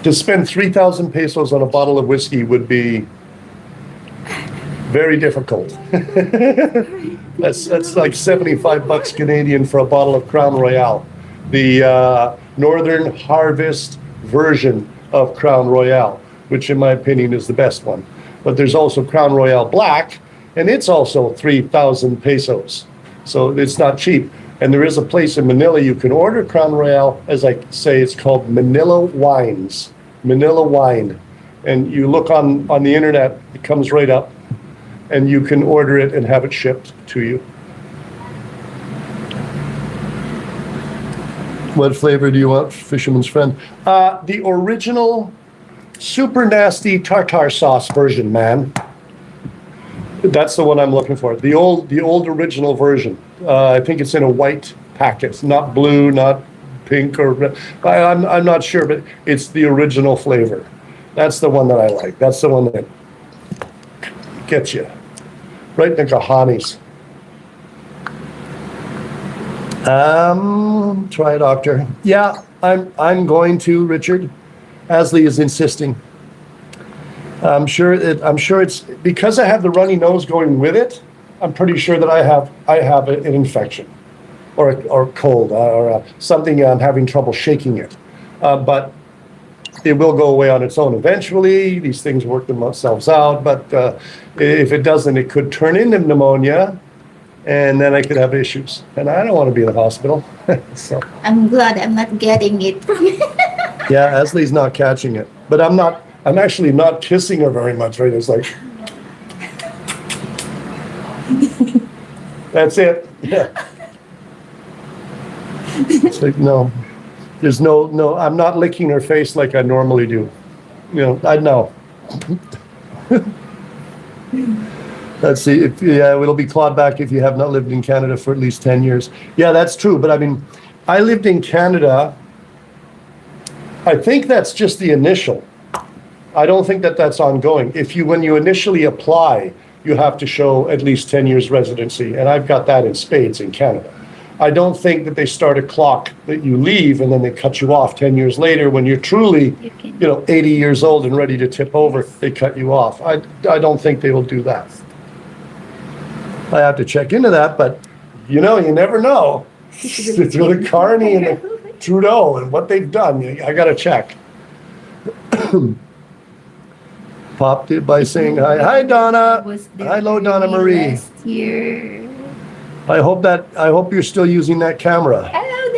to spend 3,000 pesos on a bottle of whiskey would be very difficult. That's like 75 bucks Canadian for a bottle of Crown Royal, the Northern Harvest version of Crown Royal, which in my opinion is the best one. But there's also Crown Royal Black, and it's also 3,000 pesos. So it's not cheap. And there is a place in Manila you can order Crown Royal, as I say, it's called Manila Wines, Manila Wine. And you look on the internet, it comes right up, and you can order it and have it shipped to you. What flavor do you want, Fisherman's Friend? The original super nasty tartar sauce version, man. That's the one I'm looking for. The old original version. I think it's in a white packet, not blue, not pink or red. I'm not sure, but it's the original flavor. That's the one that I like. That's the one that gets you right in the kahanis. Try, doctor. Yeah, I'm going to, Richard. Asley is insisting. I'm sure it's because I have the runny nose going with it. I'm pretty sure that I have an infection or a cold or something. I'm having trouble shaking it, but it will go away on its own eventually. These things work themselves out, but if it doesn't, it could turn into pneumonia, and then I could have issues. And I don't want to be in the hospital. So I'm glad I'm not getting it. yeah, Asley's not catching it, but I'm actually not kissing her very much, right? It's like, that's it. Yeah. It's like, no, there's no, I'm not licking her face like I normally do. You know, I know. Let's see, it'll be clawed back if you have not lived in Canada for at least 10 years. Yeah, that's true, but I mean, I lived in Canada, I think that's just the initial. I don't think that that's ongoing. When you initially apply, you have to show at least 10 years residency, and I've got that in spades in Canada. I don't think that they start a clock that you leave and then they cut you off 10 years later when you're truly, 80 years old and ready to tip over, they cut you off. I don't think they will do that. I have to check into that, but you never know. With Carney and the Trudeau and what they've done, I gotta check. Popped it by saying hi. Hi, Donna. Hello, Donna Marie. Last year. I hope you're still using that camera. Hello,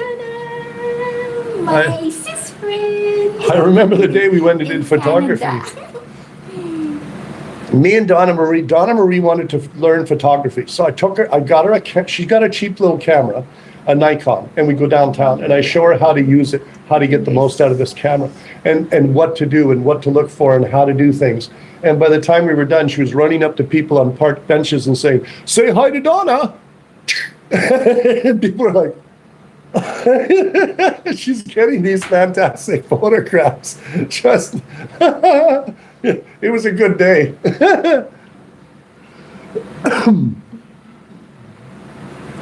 Donna. My sis friend. I remember the day we went and did photography. Me and Donna Marie wanted to learn photography. So I got her she got a cheap little camera, a Nikon, and we go downtown and I show her how to use it, how to get the most out of this camera and what to do and what to look for and how to do things. And by the time we were done, she was running up to people on park benches and saying, "Say hi to Donna." And people were like, she's getting these fantastic photographs. Just, it was a good day.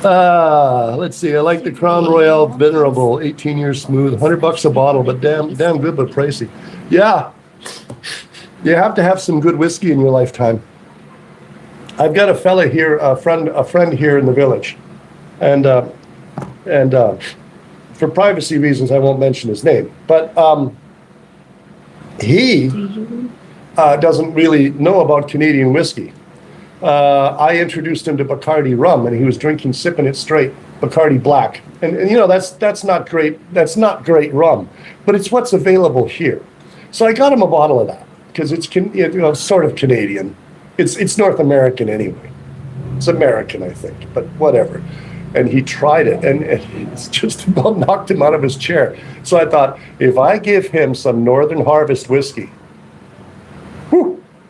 Let's see. I like the Crown Royal Venerable, 18 years smooth, $100 a bottle, but damn good, but pricey. Yeah, you have to have some good whiskey in your lifetime. I've got a fella here, a friend here in the village, and for privacy reasons, I won't mention his name, but he doesn't really know about Canadian whiskey. I introduced him to Bacardi rum, and he was sipping it straight, Bacardi Black, and that's not great. That's not great rum, but it's what's available here. So I got him a bottle of that because it's sort of Canadian. It's North American anyway. It's American, I think, but whatever. And he tried it, and it's just about knocked him out of his chair. So I thought, if I give him some Northern Harvest whiskey,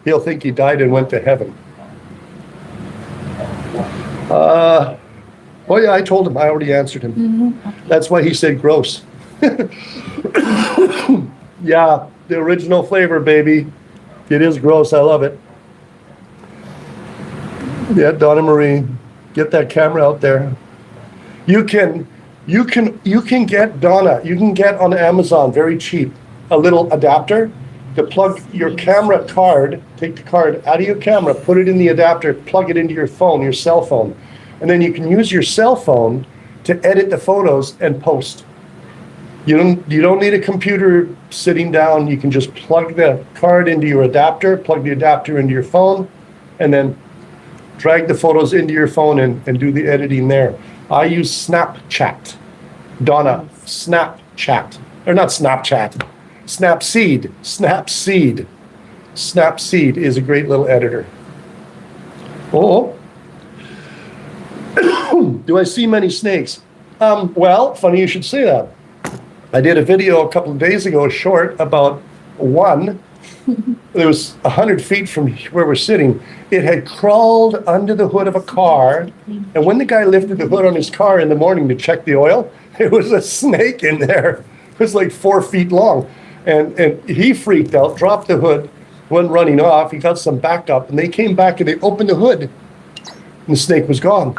he'll think he died and went to heaven. Oh yeah, I told him. I already answered him. Mm-hmm. That's why he said gross. Yeah, the original flavor, baby. It is gross. I love it. Yeah, Donna Marie, get that camera out there. You can get Donna. You can get on Amazon very cheap a little adapter to plug your camera card. Take the card out of your camera, put it in the adapter, plug it into your phone, your cell phone, and then you can use your cell phone to edit the photos and post. You don't need a computer sitting down. You can just plug the card into your adapter, plug the adapter into your phone, and then drag the photos into your phone and do the editing there. I use Snapchat. Donna, Snapchat. Or not Snapchat. Snapseed. Snapseed. Snapseed is a great little editor. Oh. Do I see many snakes? Well, funny you should say that. I did a video a couple of days ago, short, about one. It was 100 feet from where we're sitting. It had crawled under the hood of a car. And when the guy lifted the hood on his car in the morning to check the oil, there was a snake in there. It was like 4 feet long. And he freaked out, dropped the hood, went running off. He got some backup, and they came back and they opened the hood. And the snake was gone.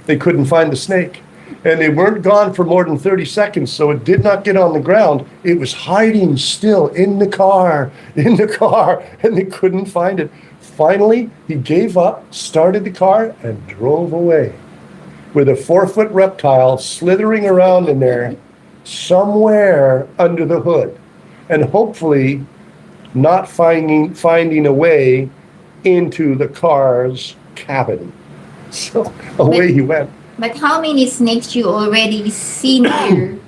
They couldn't find the snake. And they weren't gone for more than 30 seconds, so it did not get on the ground. It was hiding still in the car, and they couldn't find it. Finally, he gave up, started the car, and drove away with a 4-foot reptile slithering around in there somewhere under the hood, and hopefully not finding a way into the car's cabin. So away he went. But how many snakes you already seen here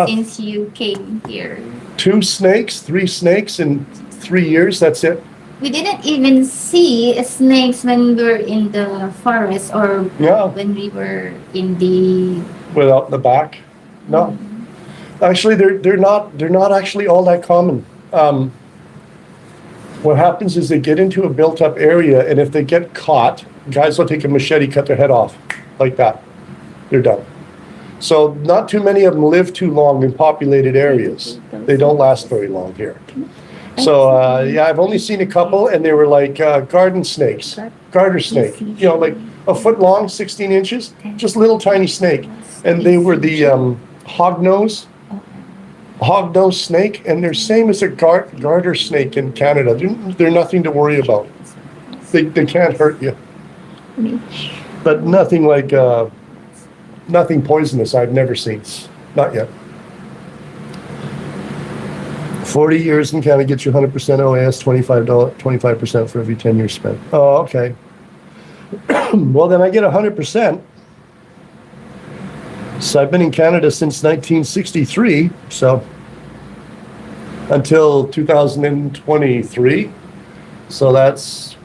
since you came here? 2 snakes, 3 snakes in 3 years. That's it. We didn't even see snakes when we were in the forest or when we were in the. Without the back, no. Actually, they're not actually all that common. What happens is they get into a built-up area, and if they get caught, guys will take a machete, cut their head off, like that. They're done. So not too many of them live too long in populated areas. They don't last very long here. So, yeah, I've only seen a couple, and they were like garden snakes, garter snake, you know, like a foot long, 16 inches, just little tiny snake. And they were the hognose snake, and they're same as a garter snake in Canada. They're nothing to worry about. They can't hurt you. But nothing like, nothing poisonous I've never seen. Not yet. 40 years in Canada gets you 100% OAS, $25, 25% for every 10 years spent. Oh, okay. Well, then I get 100%. So I've been in Canada since 1963, so until 2023. So that's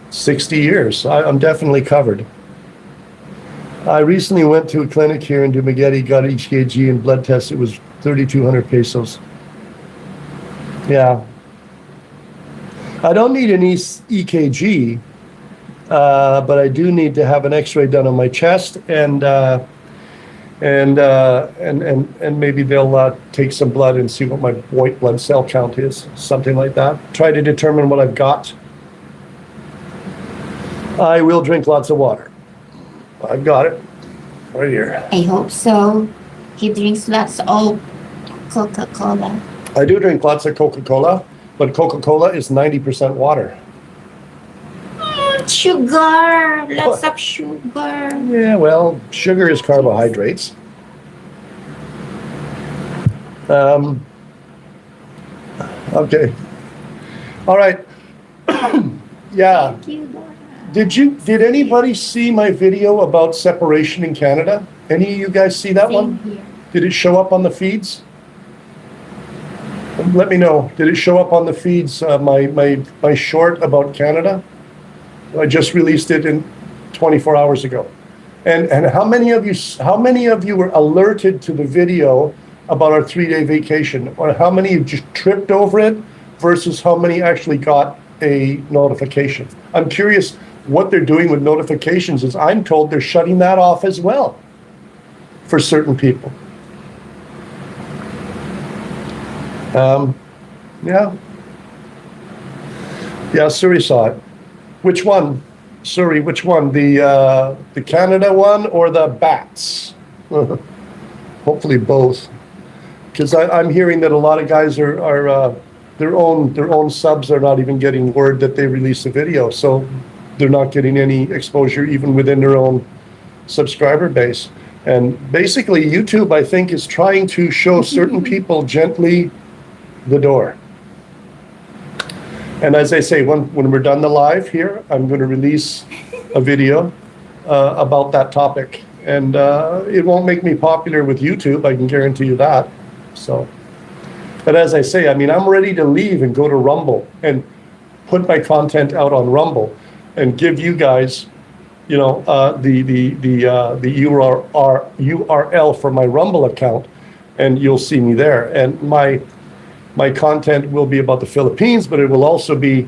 60 years. I'm definitely covered. I recently went to a clinic here in Dumaguete, got EKG and blood test. It was 3,200 pesos. Yeah. I don't need an EKG, but I do need to have an X-ray done on my chest, and maybe they'll take some blood and see what my white blood cell count is, something like that. Try to determine what I've got. I will drink lots of water. I've got it right here. I hope so. He drinks lots of Coca-Cola. I do drink lots of Coca-Cola, but Coca-Cola is 90% water. Sugar, lots of sugar. Yeah, well, sugar is carbohydrates. Okay. All right. Yeah. Thank you, Dora. Did anybody see my video about separation in Canada? Any of you guys see that one? Same here. Did it show up on the feeds? Let me know. Did it show up on the feeds, my short about Canada? I just released it in 24 hours ago. And how many of you were alerted to the video about our 3-day vacation? Or how many of you just tripped over it versus how many actually got a notification? I'm curious what they're doing with notifications. Is I'm told they're shutting that off as well for certain people. Yeah. Yeah, Suri saw it. Which one? Suri, which one? The Canada one or the bats? Hopefully both. Because I'm hearing that a lot of guys are their own subs are not even getting word that they release a video, so they're not getting any exposure even within their own subscriber base. And basically, YouTube, I think, is trying to show certain people gently the door. And as I say, when we're done the live here, I'm going to release a video about that topic. And it won't make me popular with YouTube, I can guarantee you that. So, but as I say, I mean, I'm ready to leave and go to Rumble and put my content out on Rumble and give you guys, you know, the URL for my Rumble account, and you'll see me there. And my content will be about the Philippines, but it will also be,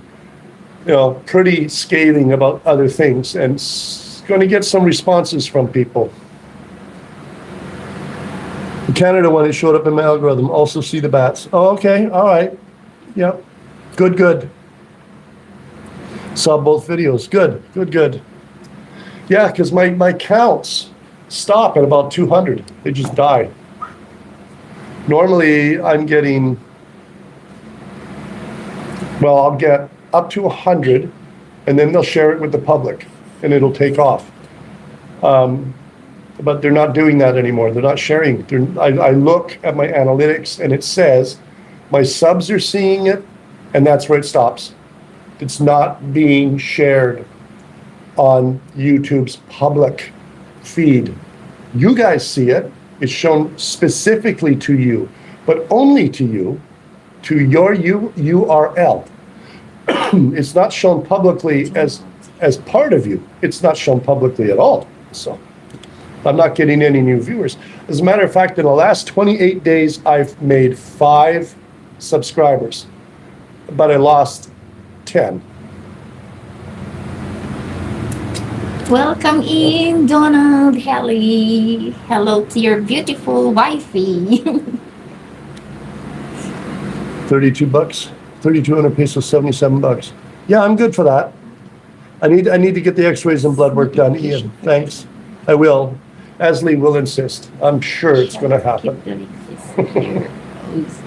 you know, pretty scathing about other things, and going to get some responses from people. In Canada, when it showed up in my algorithm, also see the bats. Oh, okay, all right. Yeah, good. Saw both videos. Good. Yeah, because my counts stop at about 200. They just die. Normally, I'm getting, well, I'll get up to 100, and then they'll share it with the public, and it'll take off. But they're not doing that anymore. They're not sharing. I look at my analytics, and it says my subs are seeing it, and that's where it stops. It's not being shared on YouTube's public feed. You guys see it. It's shown specifically to you, but only to you, to your URL. It's not shown publicly as part of you. It's not shown publicly at all. So I'm not getting any new viewers. As a matter of fact, in the last 28 days, I've made 5 subscribers, but I lost 10. Welcome in, Donald, Helly. Hello to your beautiful wifey. 32 bucks, 3,200 pesos, 77 bucks. Yeah, I'm good for that. I need to get the x-rays and blood work done, Ian. Thanks. I will. Ashley will insist. I'm sure it's gonna happen. Keep doing this.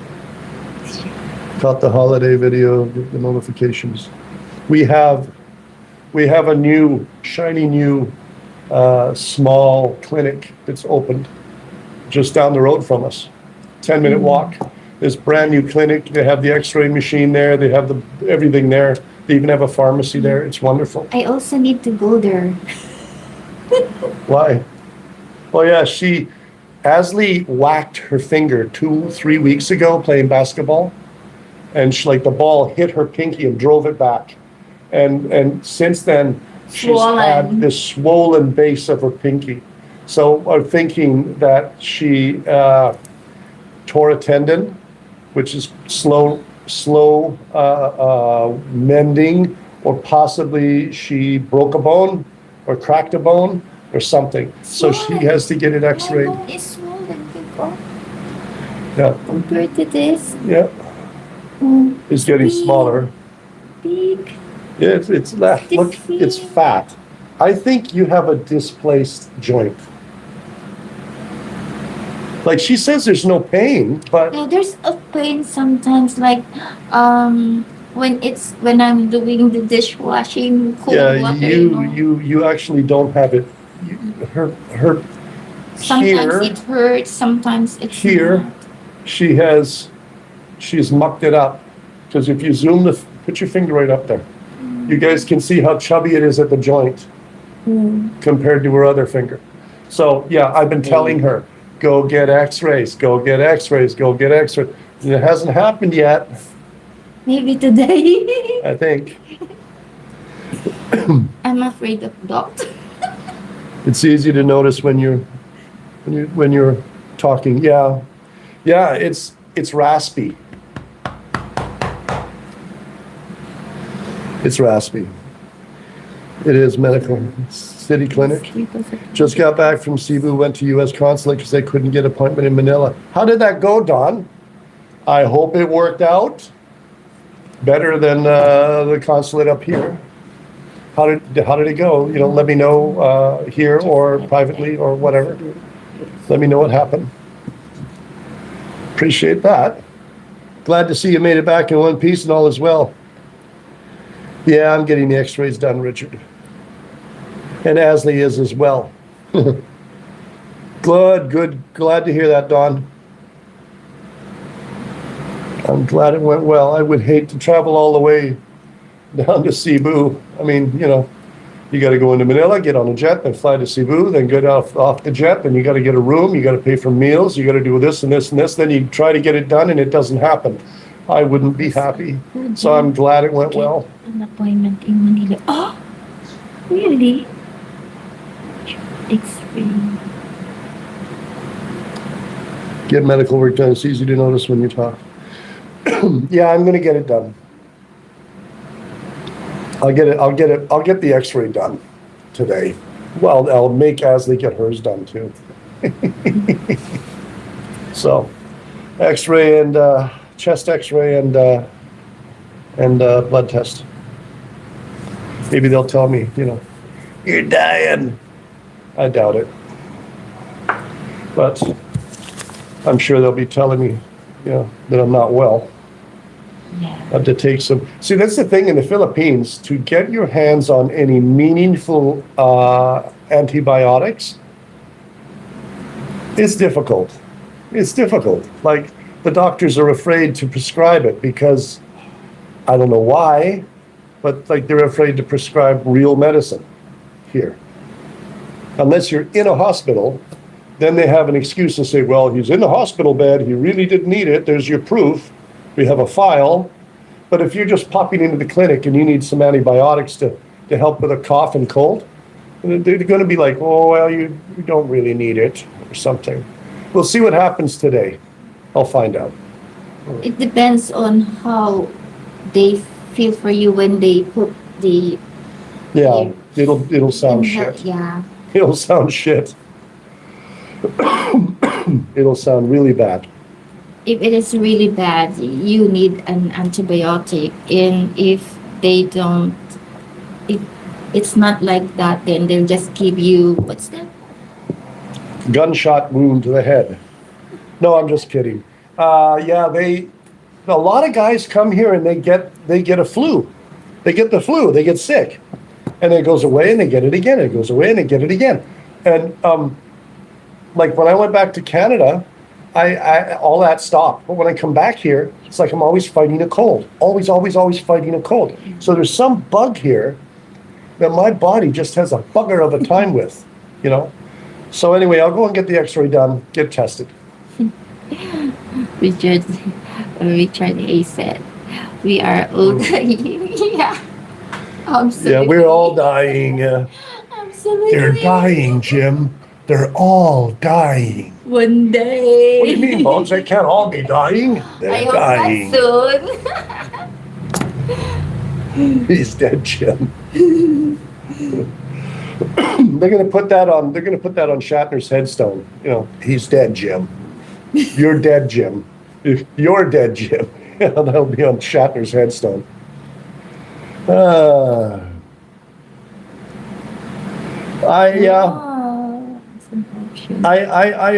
Caught the holiday video, the notifications. We have a new, shiny new, small clinic that's opened just down the road from us. 10-minute walk. This brand new clinic. They have the x-ray machine there. They have everything there. They even have a pharmacy there. It's wonderful. I also need to go there. Why? Well, yeah, Ashley whacked her finger 2-3 weeks ago playing basketball. And the ball hit her pinky and drove it back. And since then, she's had Swollen. this swollen base of her pinky. So I'm thinking that she tore a tendon, which is slow mending, or possibly she broke a bone or cracked a bone or something. So she Swollen. has to get it My x-rayed. bone is swollen, people. Yeah, Compared to this, yeah, oh, it's getting smaller. big. Yeah, look, it's fat. I think you have a displaced joint. Like she says there's no pain, but Yeah, there's a pain sometimes, like when I'm doing the dishwashing, cold yeah, water. you actually don't have it. Her Sometimes here, it hurts, sometimes it's Here. not. she's mucked it up. Because if you zoom put your finger right up there. You guys can see how chubby it is at the joint compared to her other finger. So yeah, I've been telling her, go get x-rays, go get x-rays, go get x-rays. And it hasn't happened yet, Maybe today. I think. I'm afraid of dogs. It's easy to notice when you're talking. Yeah, it's raspy. It's raspy. It is medical. City clinic. Just got back from Cebu, went to U.S. consulate because they couldn't get appointment in Manila. How did that go, Don? I hope it worked out better than the consulate up here. How did it go? Let me know here or privately or whatever. Let me know what happened. Appreciate that. Glad to see you made it back in one piece and all is well. Yeah, I'm getting the x-rays done, Richard. And Ashley is as well. Good. Glad to hear that, Don. I'm glad it went well. I would hate to travel all the way down to Cebu. I mean, you got to go into Manila, get on a jet, then fly to Cebu, then get off the jet, then you got to get a room, you got to pay for meals, you got to do this and this and this. Then you try to get it done and it doesn't happen. I wouldn't be happy. So I'm glad it went well. An appointment in Manila. Oh, really? X-ray. Get medical work done. It's easy to notice when you talk. Yeah, I'm gonna get it done. I'll get the x-ray done today. Well, I'll make Ashley get hers done too. So, x-ray and chest x-ray and blood test. Maybe they'll tell me, you're dying. I doubt it. But I'm sure they'll be telling me, that I'm not well. Yeah. I have to take some. See, that's the thing in the Philippines, to get your hands on any meaningful antibiotics, it's difficult. It's difficult. Like, the doctors are afraid to prescribe it because, I don't know why, but they're afraid to prescribe real medicine here. Unless you're in a hospital, then they have an excuse to say, well, he's in the hospital bed, he really didn't need it, there's your proof, we have a file. But if you're just popping into the clinic and you need some antibiotics to help with a cough and cold, they're going to be like, oh, well, you don't really need it or something. We'll see what happens today. I'll find out. It depends on how they feel for you when they put the Yeah, it'll sound inhale. shit. Yeah. It'll sound shit. It'll sound really bad. If it is really bad, you need an antibiotic. And if they don't, if it's not like that, then they'll just give you, what's that? Gunshot wound to the head. No, I'm just kidding. Yeah, a lot of guys come here and they get a flu. They get the flu, they get sick. And it goes away and they get it again. It goes away and they get it again. And like when I went back to Canada, I all that stopped. But when I come back here, it's like I'm always fighting a cold. Always fighting a cold. So there's some bug here that my body just has a bugger of a time with, you know. So anyway, I'll go and get the x-ray done, get tested. Richard A said, we are all dying. Yeah. Absolutely. Yeah, we're all dying. Absolutely. They're dying, Jim. They're all dying. One day. What do you mean, Bones? They can't all be dying. I They're hope dying. that soon. He's dead, Jim. They're gonna put that on Shatner's headstone. You know, he's dead, Jim. You're dead, Jim. You're dead, Jim. That'll be on Shatner's headstone. I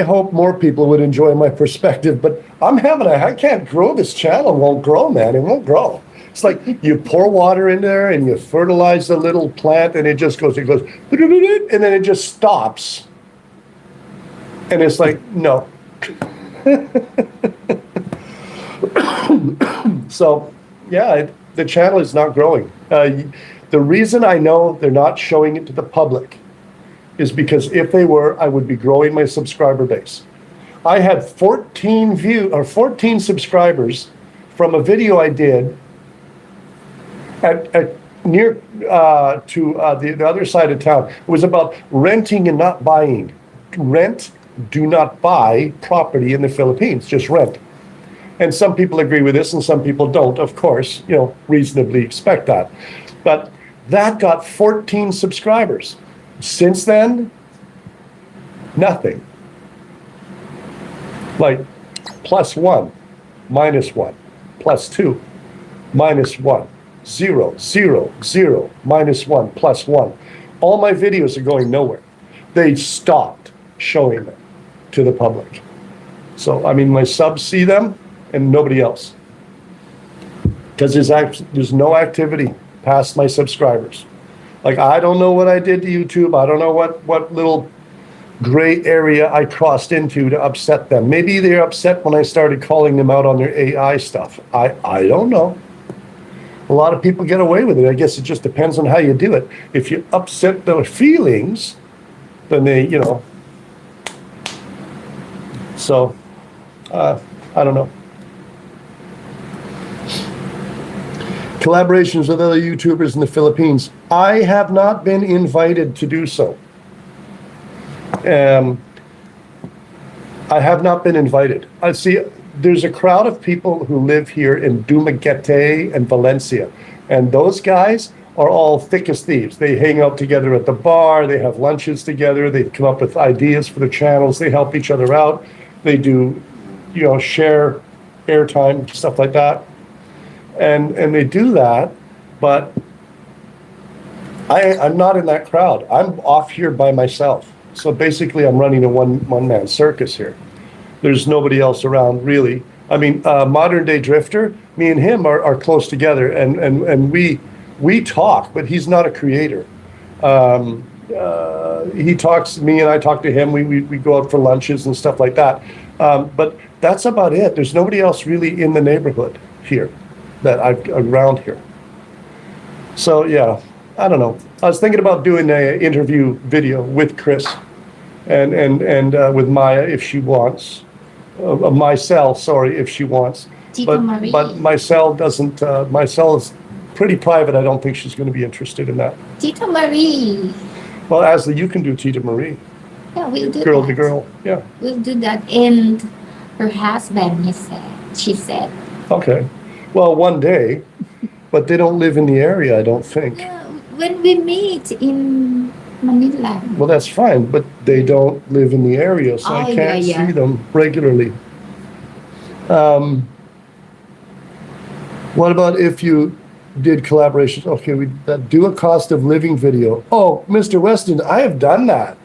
hope more people would enjoy my perspective, but I can't grow this channel. It won't grow, man. It won't grow. It's like you pour water in there and you fertilize the little plant and it goes, and then it just stops. And it's like, no. So, yeah, the channel is not growing. The reason I know they're not showing it to the public is because if they were, I would be growing my subscriber base. I had 14 subscribers from a video I did at near to the other side of town. It was about renting and not buying. Rent, do not buy property in the Philippines, just rent. And some people agree with this and some people don't, of course, you know, reasonably expect that. But that got 14 subscribers. Since then, nothing. Like +1, -1, +2, -1, 0, 0, 0, -1, +1. All my videos are going nowhere. They stopped showing them to the public. So, I mean, my subs see them and nobody else. Because there's no activity past my subscribers. Like, I don't know what I did to YouTube. I don't know what little gray area I crossed into to upset them. Maybe they're upset when I started calling them out on their AI stuff. I don't know. A lot of people get away with it. I guess it just depends on how you do it. If you upset their feelings, then they, you know. So, I don't know. Collaborations with other YouTubers in the Philippines. I have not been invited to do so. I have not been invited. I see there's a crowd of people who live here in Dumaguete and Valencia, and those guys are all thick as thieves. They hang out together at the bar, they have lunches together, they come up with ideas for the channels, they help each other out, they do, you know, share airtime, stuff like that. And they do that, but I'm not in that crowd. I'm off here by myself. So basically, I'm running a one-man circus here. There's nobody else around, really. I mean, Modern Day Drifter, me and him are close together, and we talk, but he's not a creator. He talks to me, and I talk to him. We go out for lunches and stuff like that. But that's about it. There's nobody else really in the neighborhood here that around here. So yeah, I don't know. I was thinking about doing an interview video with Chris and with Maya if she wants. Myself, sorry, if she wants. Tita Marie. But Mycel doesn't. Mycel is pretty private. I don't think she's going to be interested in that. Tita Marie. Well, Ashley, you can do Tita Marie. Yeah, we'll do Girl that. to girl. Yeah. We'll do that. And her husband, she said. Okay. Well, one day, but they don't live in the area, I don't think. Yeah, when we meet in Manila. Well, that's fine, but they don't live in the area, so I Oh, can't yeah. see them regularly. What about if you did collaborations? Okay, we do a cost of living video. Oh, Mr. Weston, I have done that.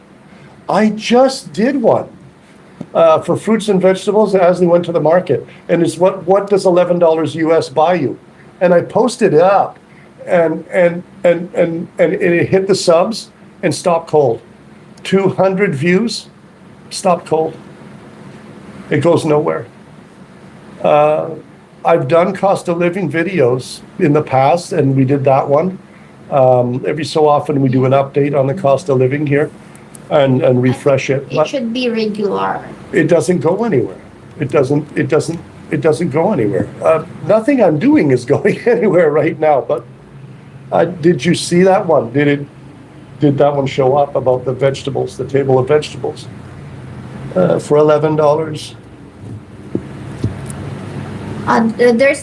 I just did one for fruits and vegetables as they went to the market, and it's what does $11 US buy you? And I posted it up, and it hit the subs and stopped cold. 200 views, stopped cold. It goes nowhere. I've done cost of living videos in the past, and we did that one. Every so often, we do an update on the cost of living here and refresh it. It should be regular. It doesn't go anywhere. It doesn't go anywhere. Nothing I'm doing is going anywhere right now. But did you see that one? Did that one show up about the vegetables, the table of vegetables, for $11?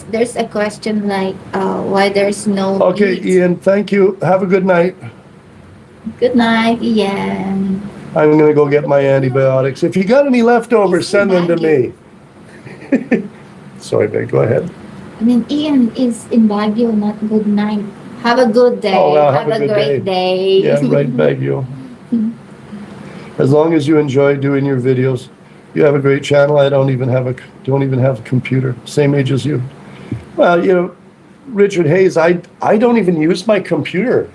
There's a question like why there's no Okay, meat. Ian. Thank you. Have a good night. Good night, Ian. I'm gonna go get my antibiotics. If you got any leftovers, send them to me. Sorry, babe. Go ahead. I mean, Ian is in Baguio, not good night. Have a good day. Oh, well, have have a a good great day. Yeah, right back you. As long as you enjoy doing your videos, you have a great channel. I don't even have a computer. Same age as you. Well, Richard Hayes, I don't even use my computer.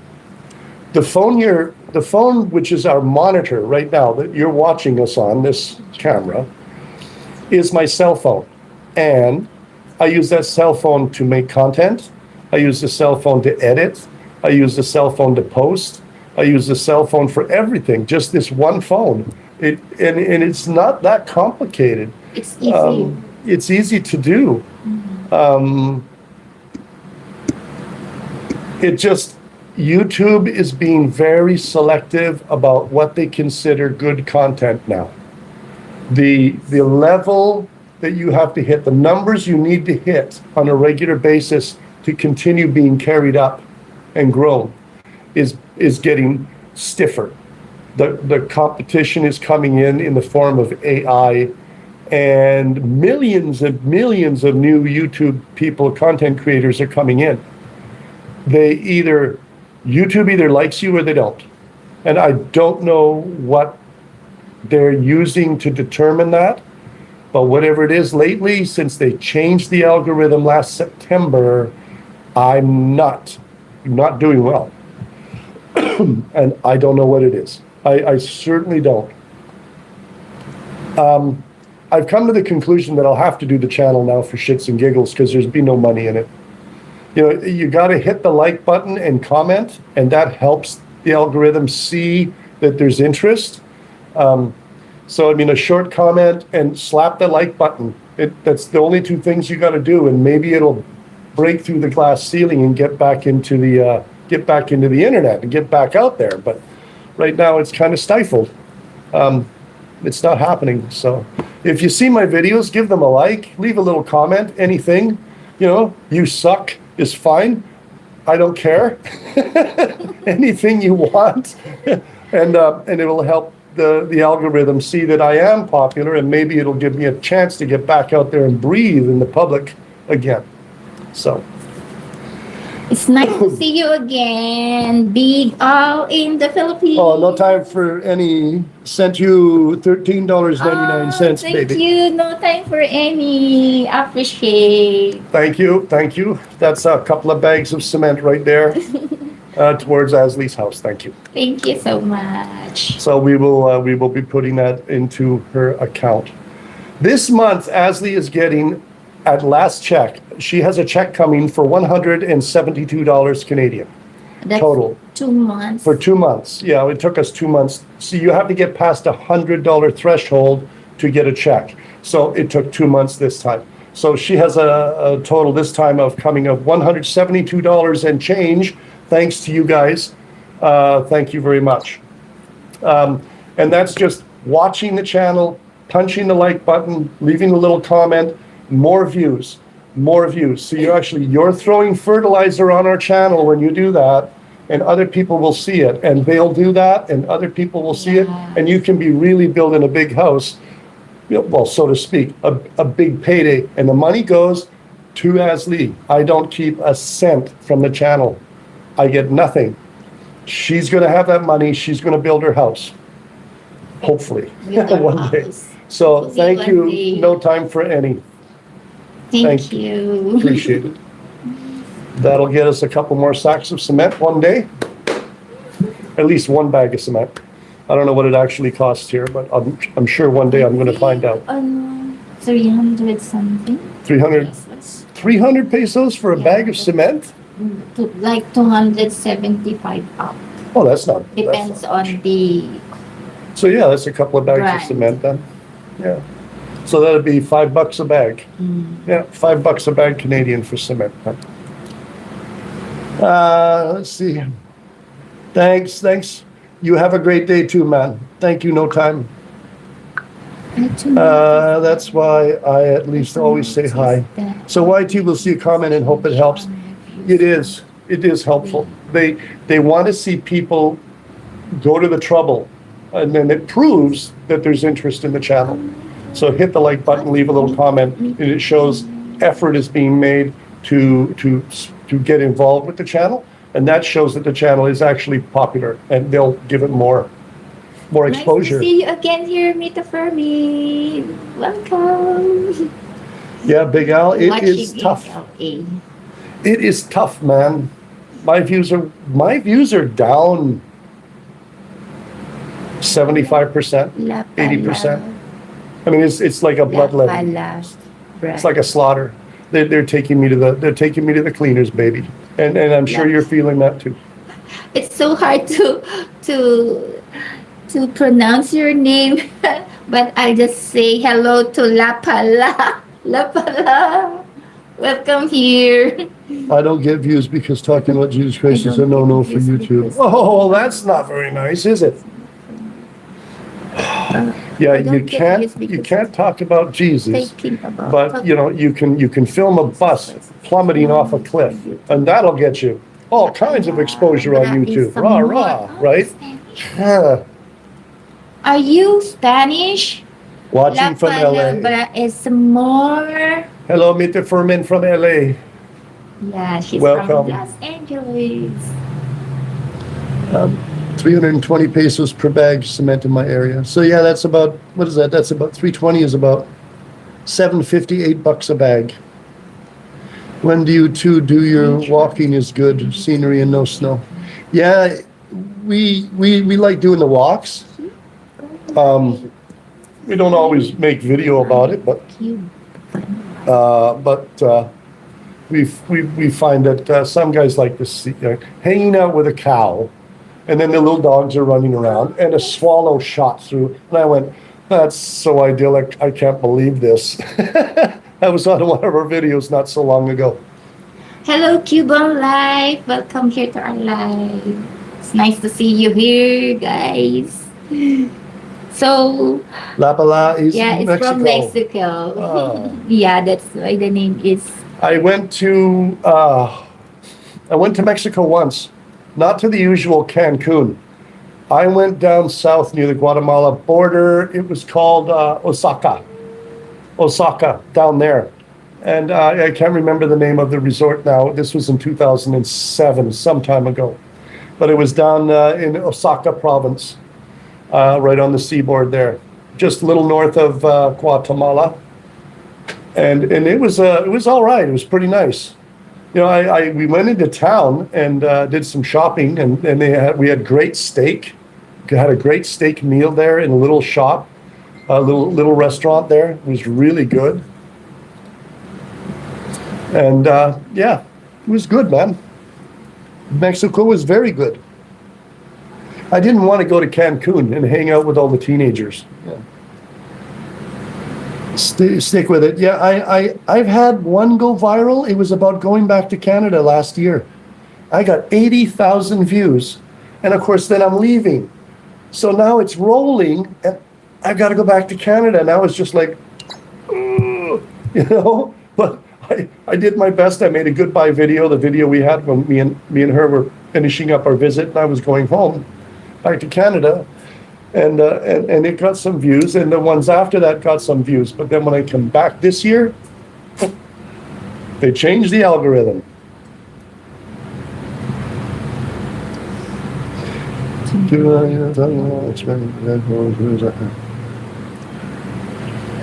The phone which is our monitor right now that you're watching us on, this camera, is my cell phone. And I use that cell phone to make content. I use the cell phone to edit. I use the cell phone to post. I use the cell phone for everything, just this one phone. And it's not that complicated. It's easy. It's easy to do. YouTube is being very selective about what they consider good content now. The level that you have to hit, the numbers you need to hit on a regular basis to continue being carried up and grown is getting stiffer. The competition is coming in the form of AI, and millions of new YouTube people, content creators are coming in. YouTube either likes you or they don't. And I don't know what they're using to determine that, but whatever it is lately, since they changed the algorithm last September, I'm not doing well. And I don't know what it is. I certainly don't. I've come to the conclusion that I'll have to do the channel now for shits and giggles because there's been no money in it. You got to hit the like button and comment, and that helps the algorithm see that there's interest. So, a short comment and slap the like button. That's the only two things you got to do, and maybe it'll break through the glass ceiling and get back into the internet and get back out there. But right now, it's kind of stifled. It's not happening. So, if you see my videos, give them a like, leave a little comment, anything. You suck is fine. I don't care. Anything you want, and it'll help the algorithm see that I am popular, and maybe it'll give me a chance to get back out there and breathe in the public again. So It's nice to see you again, Big O in the Philippines. Oh, no time for any. Sent you $13.99, Thank baby. you. No time for any. Appreciate. Thank you. That's a couple of bags of cement right there towards Asley's house. Thank you. Thank you so much. So we will be putting that into her account. This month, Asley is getting, at last check, she has a check coming for $172 Canadian. That's total. 2 months. For 2 months. Yeah, it took us 2 months. So you have to get past $100 threshold to get a check. So it took 2 months this time. So she has a total this time of coming of $172 and change, thanks to you guys. Thank you very much. And that's just watching the channel, punching the like button, leaving a little comment, more views. more views. So you're throwing fertilizer on our channel when you do that, and other people will see it, and they'll do that, and other people will see it, Yeah. and you can be really building a big house, well, so to speak, a big payday, and the money goes to Asli. I don't keep a cent from the channel. I get nothing. She's gonna have that money, she's gonna build her house. Hopefully, Build our one day. house. So, Hopefully thank one you, day. No Time for Any. Thank Thank you. Appreciate it. That'll get us a couple more sacks of cement one day. At least one bag of cement. I don't know what it actually costs here, but I'm sure one day I'm gonna find out. 300 something. 300, Pesos. 300 pesos for a bag of cement? Like 275 up. Oh, that's not. that's Depends not- on the So yeah, that's a couple of bags of Right. cement then. Yeah. So that'd be $5 a bag. Yeah, $5 a bag Canadian for cement. Let's see. Thanks. You have a great day too, man. Thank you, No Time. That's why I at least always say hi. So YT will see a comment and hope it helps. It is helpful. They want to see people go to the trouble, and then it proves that there's interest in the channel. So hit the like button, leave a little comment, and it shows effort is being made to get involved with the channel, and that shows that the channel is actually popular, and they'll give it more exposure. Nice to see you again here, Mita Fermi. Welcome. Yeah, Big Al, it Watching is tough. in LA. It is tough, man. My views are down 75%, La 80%. I mean, it's like a bloodletting. It's like a slaughter. They're taking me to the cleaners, baby. And I'm sure you're feeling that too. It's so hard to pronounce your name, but I just say hello to La Pala. La Pala. Welcome here. I don't get views because talking about Jesus Christ is a no-no for YouTube. Oh, that's not very nice, is it? Yeah, I don't you get views because can't talk about Jesus, Thinking about but you can film a bus plummeting off a cliff, and that'll get you all kinds of exposure on YouTube. Rah rah, right? Yeah. Are you Spanish? Watching from LA. Palabra es more. Hello, Mita Furman from LA. Yeah, she's Welcome. from Los Angeles. 320 pesos per bag cement in my area. So yeah, that's about, what is that? That's about 320 is about $7.50, $8 a bag. When do you two do your walking is good, scenery and no snow? Yeah, we like doing the walks. We don't always make video about it, but we find that some guys like to see hanging out with a cow, and then the little dogs are running around, and a swallow shot through. And I went, "That's so idyllic! I can't believe this." That was on one of our videos not so long ago. Hello, Cuban Life. Welcome here to our live. It's nice to see you here, guys. So, La Pala is yeah, it's Mexico. from Mexico. Ah. Yeah, that's why the name is. I went to Mexico once, not to the usual Cancun. I went down south near the Guatemala border. It was called Osaka, down there. And I can't remember the name of the resort now. This was in 2007, some time ago. But it was down in Osaka province, right on the seaboard there, just a little north of Guatemala. And it was all right. It was pretty nice. You know, we went into town and did some shopping, and we had great steak. We had a great steak meal there in a little shop, a little restaurant there. It was really good. And yeah, it was good, man. Mexico was very good. I didn't want to go to Cancun and hang out with all the teenagers. Yeah. Stick with it. Yeah, I've had one go viral. It was about going back to Canada last year. I got 80,000 views. And of course, then I'm leaving. So now it's rolling, and I've got to go back to Canada. Now it's just like, you know, but I did my best. I made a goodbye video, the video we had when me and her were finishing up our visit, and I was going home back to Canada. And it got some views, and the ones after that got some views. But then when I come back this year, they changed the algorithm.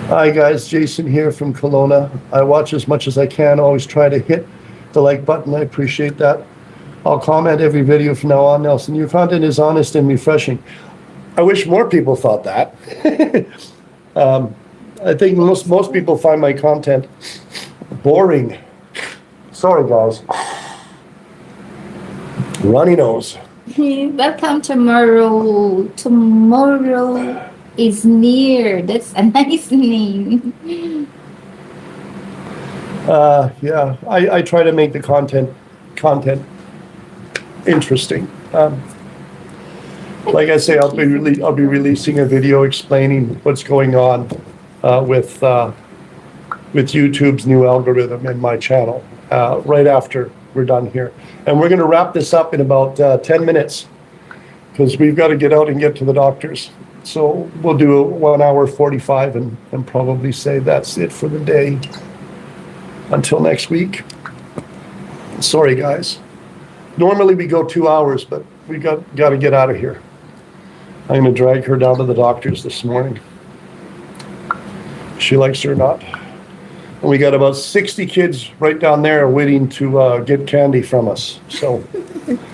Hi guys, Jason here from Kelowna. I watch as much as I can, always try to hit the like button. I appreciate that. I'll comment every video from now on, Nelson. Your content is honest and refreshing. I wish more people thought that. I think most people find my content boring. Sorry guys. Runny nose. Welcome tomorrow. Tomorrow is near. That's a nice name. Yeah, I try to make the content interesting. Like I say, I'll be releasing a video explaining what's going on with YouTube's new algorithm in my channel right after we're done here. And we're going to wrap this up in about 10 minutes because we've got to get out and get to the doctors. So we'll do a 1 hour 45 and probably say that's it for the day until next week. Sorry, guys. Normally we go 2 hours, but we got to get out of here. I'm going to drag her down to the doctor's this morning. She likes it or not. And we got about 60 kids right down there waiting to get candy from us. So,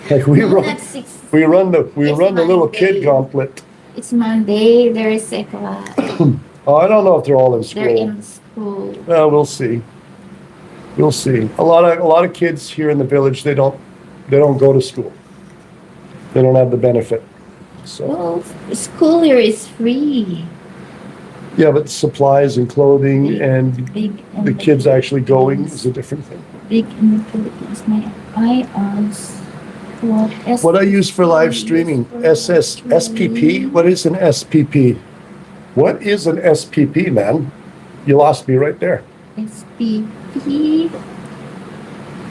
like we No, run not six. the little Monday. kid gauntlet. It's Monday. There is a class. Oh, I don't know if they're all in school. They're in school. Well, we'll see. We'll see. A lot of kids here in the village, they don't go to school. They don't have the benefit. So Well, school here is free. yeah, but supplies and clothing and Big in the kids actually going is a different thing. Big in the Philippines. My I asked What I use for live streaming, SPP. What is an SPP? What is an SPP, man? You lost me right there. SPP.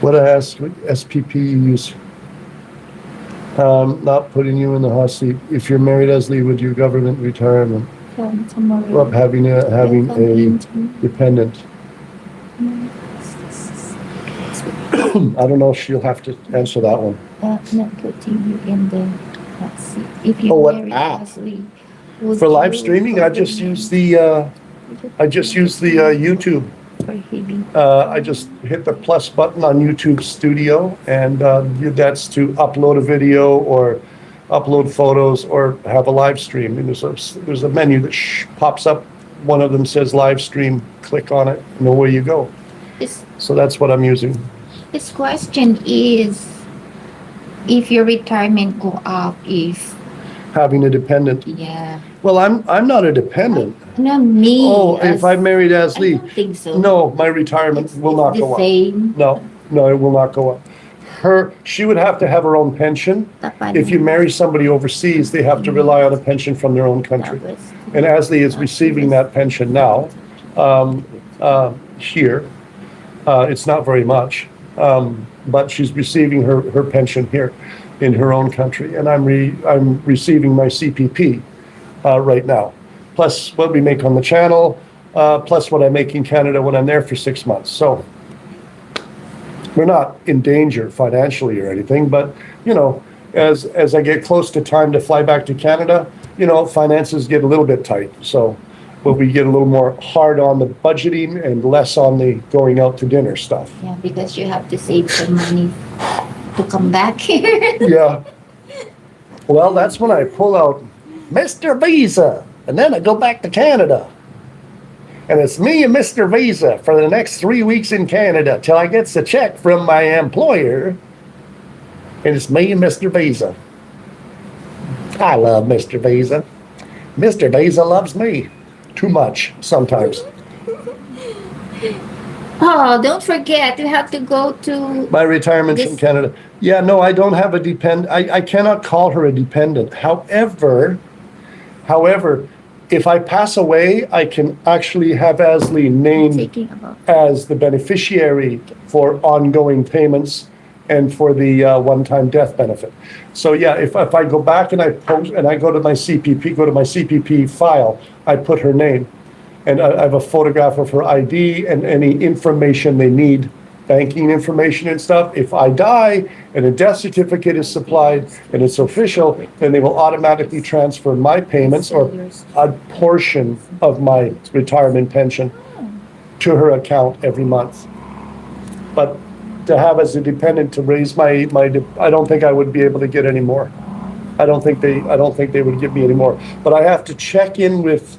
What I asked, what SPP you use? Not putting you in the hot seat. If you're married, Leslie, would your government retirement? From tomorrow. Well, having a dependent. I don't know. She'll have to answer that one. Not putting you in the hot seat. If you Oh, what marry app? Leslie, would For live you streaming, I just use the YouTube. prohibit I just hit the plus button on YouTube Studio, and that's to upload a video or upload photos or have a live stream. And there's a menu that pops up. One of them says live stream. Click on it, and away you go. this? So that's what I'm using. This question is, if your retirement go up, if Having a dependent. yeah, Well, I'm not a dependent. no me. Oh, if I'm married as I Lee, don't think so. no, my retirement will not the go up. same. No, it will not go up. She would have to have her own pension. If you marry somebody overseas, they have to rely on a pension from their own country. And Ashley is receiving that pension now, here. It's not very much, but she's receiving her pension here in her own country. And I'm receiving my CPP right now, plus what we make on the channel, plus what I make in Canada when I'm there for 6 months. So we're not in danger financially or anything, but as I get close to time to fly back to Canada, finances get a little bit tight. So we get a little more hard on the budgeting and less on the going out to dinner stuff. Yeah, because you have to save some money to come back here. Yeah. Well, that's when I pull out Mr. Visa, and then I go back to Canada. And it's me and Mr. Visa for the next 3 weeks in Canada till I gets a check from my employer. And it's me and Mr. Visa. I love Mr. Visa. Mr. Visa loves me. Too much sometimes. Oh, don't forget, you have to go to. My retirement's from Canada. Yeah, no, I don't have a I cannot call her a dependent. However, if I pass away, I can actually have Asley named Taking about. as the beneficiary for ongoing payments and for the one-time death benefit. So yeah, if I go back and I post, and I go to my CPP file, I put her name. And I have a photograph of her ID and any information they need, banking information and stuff. If I die and a death certificate is supplied and it's official, then they will automatically transfer my payments or a portion of my retirement pension to her account every month. But to have as a dependent to raise I don't think I would be able to get any more. I don't think they would give me any more. But I have to check in with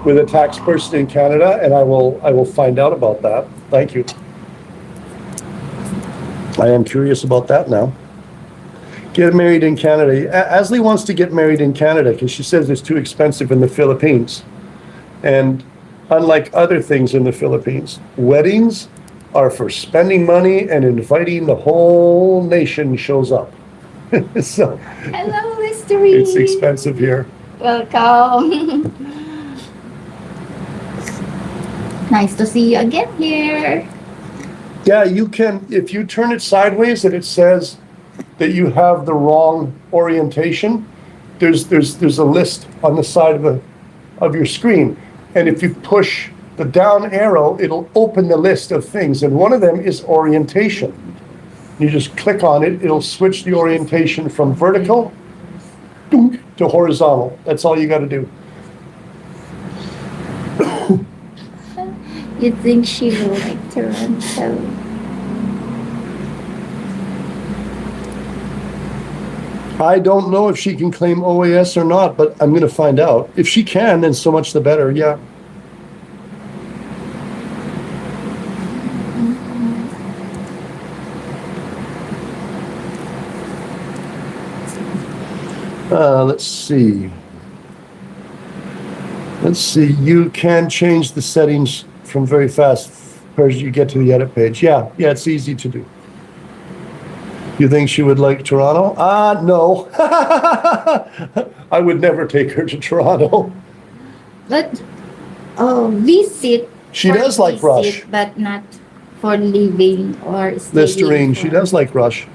a tax person in Canada, and I will find out about that. Thank you. I am curious about that now. Get married in Canada. Asley wants to get married in Canada because she says it's too expensive in the Philippines. And unlike other things in the Philippines, weddings are for spending money and inviting the whole nation shows up. So Hello, Mystery. it's expensive here. Welcome. Nice to see you again here. Yeah, you can, if you turn it sideways and it says that you have the wrong orientation, there's a list on the side of your screen. And if you push the down arrow, it'll open the list of things. And one of them is orientation. You just click on it, it'll switch the orientation from vertical to horizontal. That's all you got to do. You think she will like Toronto? I don't know if she can claim OAS or not, but I'm going to find out. If she can, then so much the better, yeah. Let's see. Let's see, you can change the settings from very fast as you get to the edit page. Yeah, it's easy to do. You think she would like Toronto? No. I would never take her to Toronto. But visit. She for does like visit, Rush. but not for living or staying. Listerine, she for- does like Rush.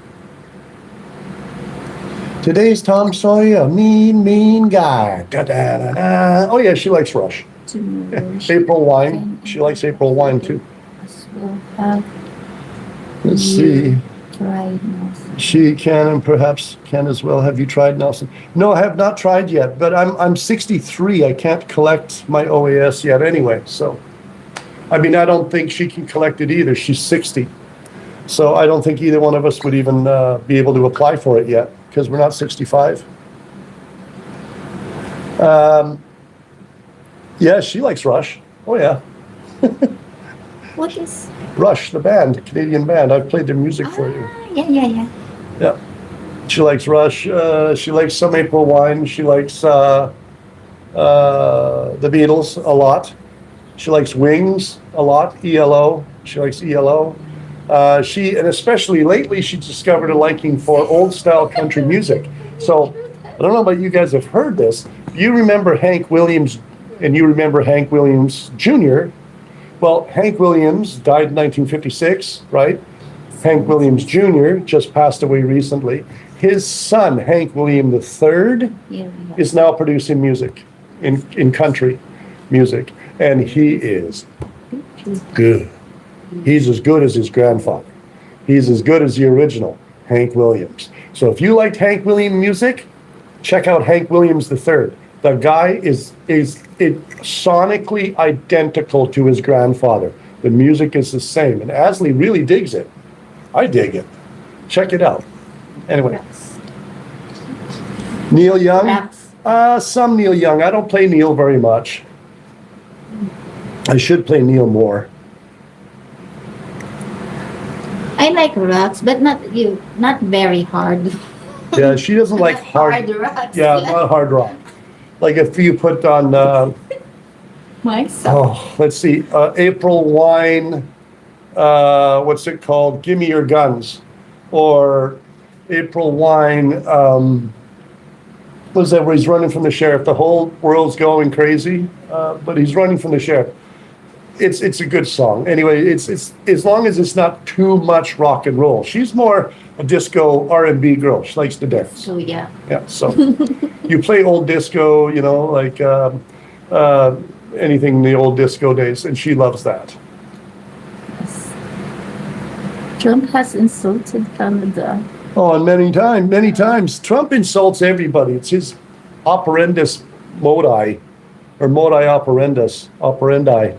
Today's Tom Sawyer, mean guy. Da-da-da-da. Oh yeah, she likes Rush. Tomorrow April Wine, she likes April Wine too. will have Let's see. tried now. She can and perhaps can as well. Have you tried Nelson? No, I have not tried yet, but I'm 63. I can't collect my OAS yet anyway. So, I mean, I don't think she can collect it either. She's 60. So I don't think either one of us would even be able to apply for it yet because we're not 65. Yeah, she likes Rush. Oh yeah. What is? Rush, the band, Canadian band. I've played their music for you. Yeah. Yeah. She likes Rush. She likes some April Wine. She likes the Beatles a lot. She likes Wings a lot. ELO. She likes ELO. And especially lately, she discovered a liking for old style country music. So I don't know about you guys have heard this. You remember Hank Williams, and you remember Hank Williams Jr. Well, Hank Williams died in 1956, right? Hank Williams Jr. just passed away recently. His son, Hank William III, is now producing music in country music. And he is good. He's as good as his grandfather. He's as good as the original Hank Williams. So if you liked Hank Williams music, check out Hank Williams III. The guy is sonically identical to his grandfather. The music is the same. And Asley really digs it. I dig it. Check it out. Anyway, Neil Young? Some Neil Young. I don't play Neil very much. I should play Neil more. I like rocks, but not very hard. Yeah, she doesn't like hard. rocks. Yeah, not hard rock. Like if you put on, Myself. let's see, April Wine, what's it called? Give Me Your Guns. Or April Wine, was that where he's running from the sheriff. The whole world's going crazy, but he's running from the sheriff. It's a good song. Anyway, it's as long as it's not too much rock and roll. She's more a disco R&B girl. She likes to dance. So yeah. Yeah, so you play old disco, like anything in the old disco days, and she loves that. Trump has insulted Canada. Oh, and many times. Trump insults everybody. It's his operandus modi, or modi operandi.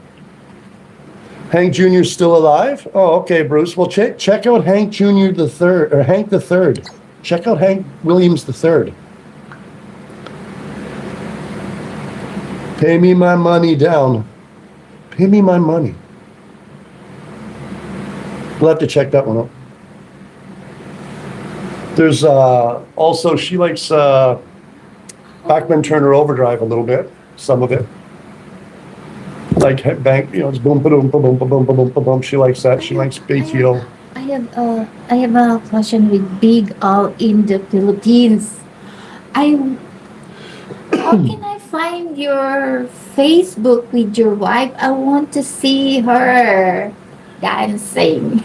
Hank Jr.'s still alive? Oh, okay, Bruce. Well, check out Hank Jr. the third, or Hank the Third. Check out Hank Williams the Third. Pay me my money down. Pay me my money. We'll have to check that one out. There's also, she likes Bachman Turner Overdrive a little bit, some of it. Like bank, it's boom, boom, boom, boom, boom, boom, boom, boom. She likes that. She likes BTO. I have a question with Big All in the Philippines. How can I find your Facebook with your wife? I want to see her dancing.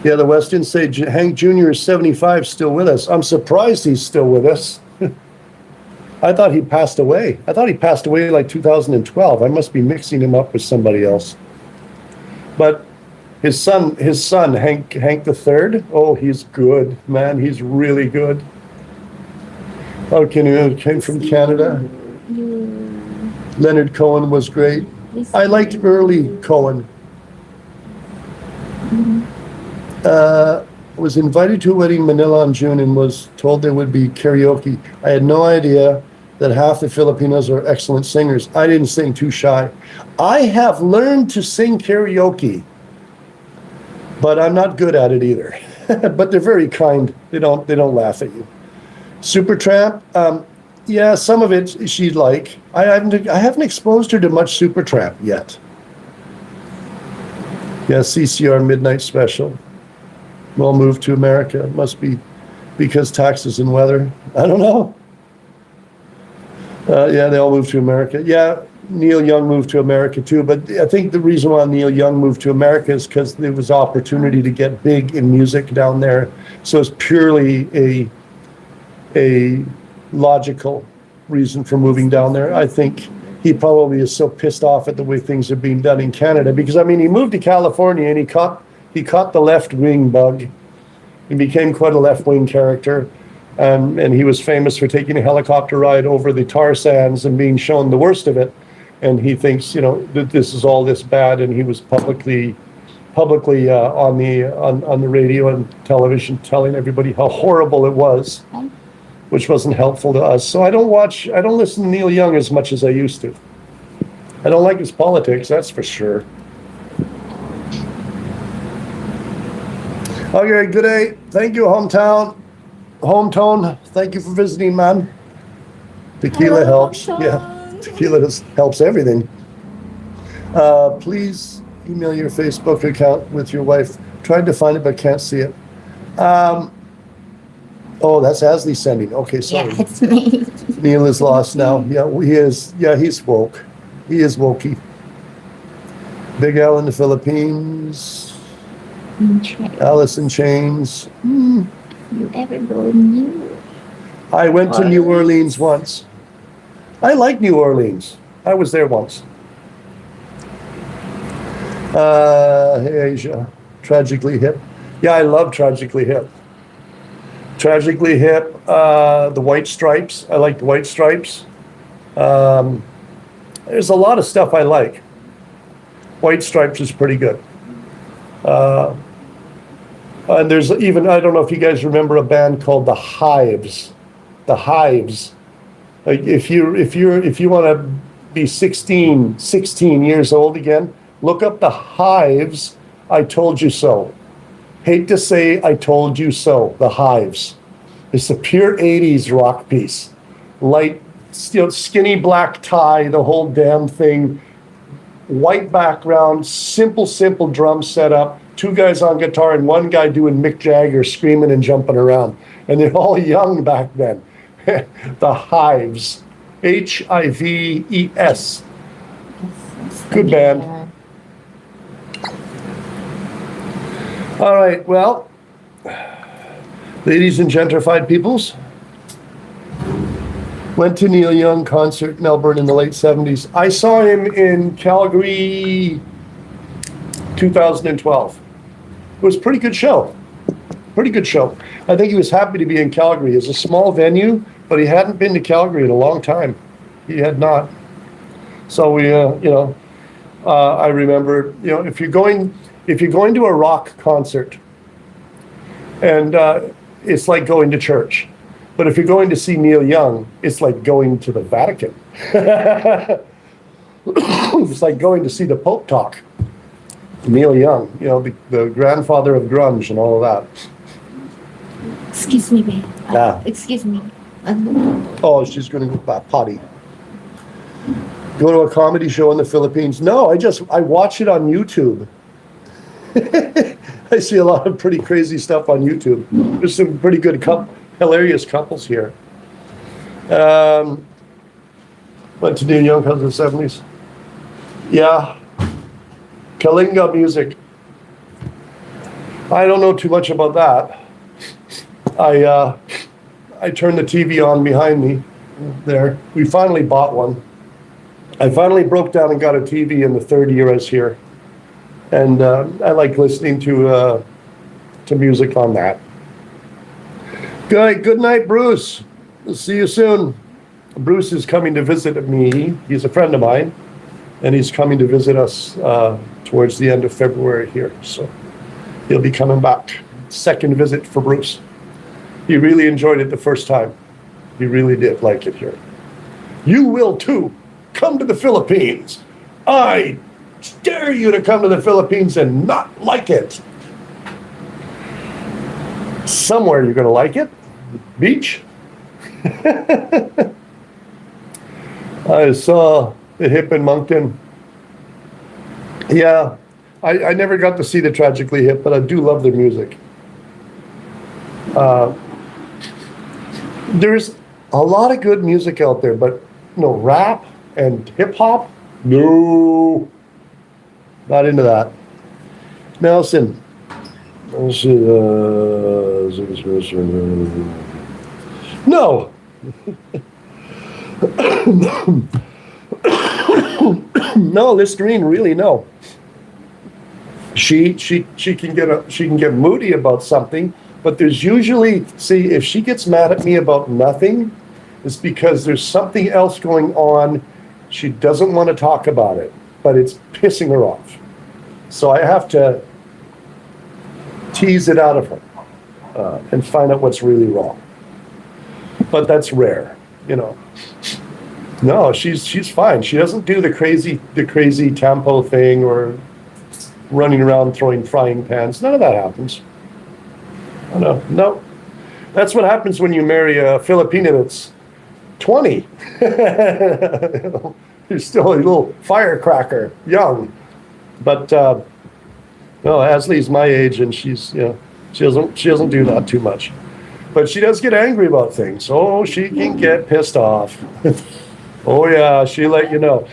Yeah, the Western say Hank Jr. is 75, still with us. I'm surprised he's still with us. I thought he passed away. I thought he passed away like 2012. I must be mixing him up with somebody else. But his son, Hank the Third. Oh, he's good, man. He's really good. Oh, came from Canada. Leonard Cohen was great. I liked early Cohen. Was invited to a wedding in Manila in June and was told there would be karaoke. I had no idea that half the Filipinos are excellent singers. I didn't sing, too shy. I have learned to sing karaoke, but I'm not good at it either. But they're very kind. They don't laugh at you. Supertramp, yeah, some of it she'd like. I haven't exposed her to much Supertramp yet. Yeah, CCR Midnight Special. Well, moved to America. It must be because taxes and weather. I don't know. Yeah, they all moved to America. Yeah, Neil Young moved to America too. But I think the reason why Neil Young moved to America is because there was opportunity to get big in music down there. So it's purely a logical reason for moving down there. I think he probably is so pissed off at the way things are being done in Canada because, I mean, he moved to California and he caught the left-wing bug. He became quite a left-wing character. And he was famous for taking a helicopter ride over the tar sands and being shown the worst of it. And he thinks, that this is all this bad. And he was publicly on the radio and television telling everybody how horrible it was, which wasn't helpful to us. So I don't listen to Neil Young as much as I used to. I don't like his politics, that's for sure. Okay, good day. Thank you, Hometone. Thank you for visiting, man. Tequila helps. Yeah, tequila helps everything. Please email your Facebook account with your wife. Tried to find it, but can't see it. Oh, that's Asley sending. Okay, sorry. Yeah, it's me. Neil is lost now. Yeah, he is. Yeah, he's woke. He is wokey. Big Al in the Philippines. Alice in Chains. You ever go new? I went to New Orleans once. I like New Orleans. I was there once. Hey, Asia. Tragically Hip. Yeah, I love Tragically Hip. Tragically Hip. The White Stripes. I like the White Stripes. There's a lot of stuff I like. White Stripes is pretty good. And there's even, I don't know if you guys remember a band called The Hives. The Hives. Like if you want to be 16 years old again, look up The Hives. I Told You So. Hate to say I told you so. The Hives. It's a pure 80s rock piece. Light, skinny black tie, the whole damn thing. White background, simple drum setup. 2 guys on guitar and 1 guy doing Mick Jagger screaming and jumping around. And they're all young back then. The Hives. Hives. Good band. All right, well, ladies and gentrified peoples, went to Neil Young concert in Melbourne in the late 70s. I saw him in Calgary 2012. It was a pretty good show. Pretty good show. I think he was happy to be in Calgary. It's a small venue, but he hadn't been to Calgary in a long time. He had not. So we, I remember, if you're going to a rock concert, and it's like going to church. But if you're going to see Neil Young, it's like going to the Vatican. It's like going to see the Pope talk. Neil Young, the grandfather of grunge and all of that. Excuse me, babe. Ah. Excuse me. Oh, she's going to go potty. Go to a comedy show in the Philippines? No, I watch it on YouTube. I see a lot of pretty crazy stuff on YouTube. There's some pretty good, hilarious couples here. Went to Neil Young because of the 70s. Yeah. Kalinga music. I don't know too much about that. I turned the TV on behind me there. We finally bought one. I finally broke down and got a TV in the third year I was here. And I like listening to music on that. Good night, Bruce. We'll see you soon. Bruce is coming to visit me. He's a friend of mine, and he's coming to visit us towards the end of February here. So he'll be coming back. Second visit for Bruce. He really enjoyed it the first time. He really did like it here. You will too. Come to the Philippines. I dare you to come to the Philippines and not like it. Somewhere you're going to like it. Beach. I saw the Hip in Moncton. Yeah, I never got to see the Tragically Hip, but I do love their music. There's a lot of good music out there, but rap and hip hop, no, not into that. Nelson. No. No, Listerine, really, no. She can get moody about something, but there's usually, see, if she gets mad at me about nothing, it's because there's something else going on. She doesn't want to talk about it, but it's pissing her off. So I have to tease it out of her and find out what's really wrong. But that's rare, No, she's fine. She doesn't do the crazy tempo thing or running around throwing frying pans. None of that happens. No. That's what happens when you marry a Filipina that's 20. You're still a little firecracker, young. But no, Asley's my age, and she doesn't do that too much. But she does get angry about things. Oh, she can get pissed off. Oh yeah, she'll let you know.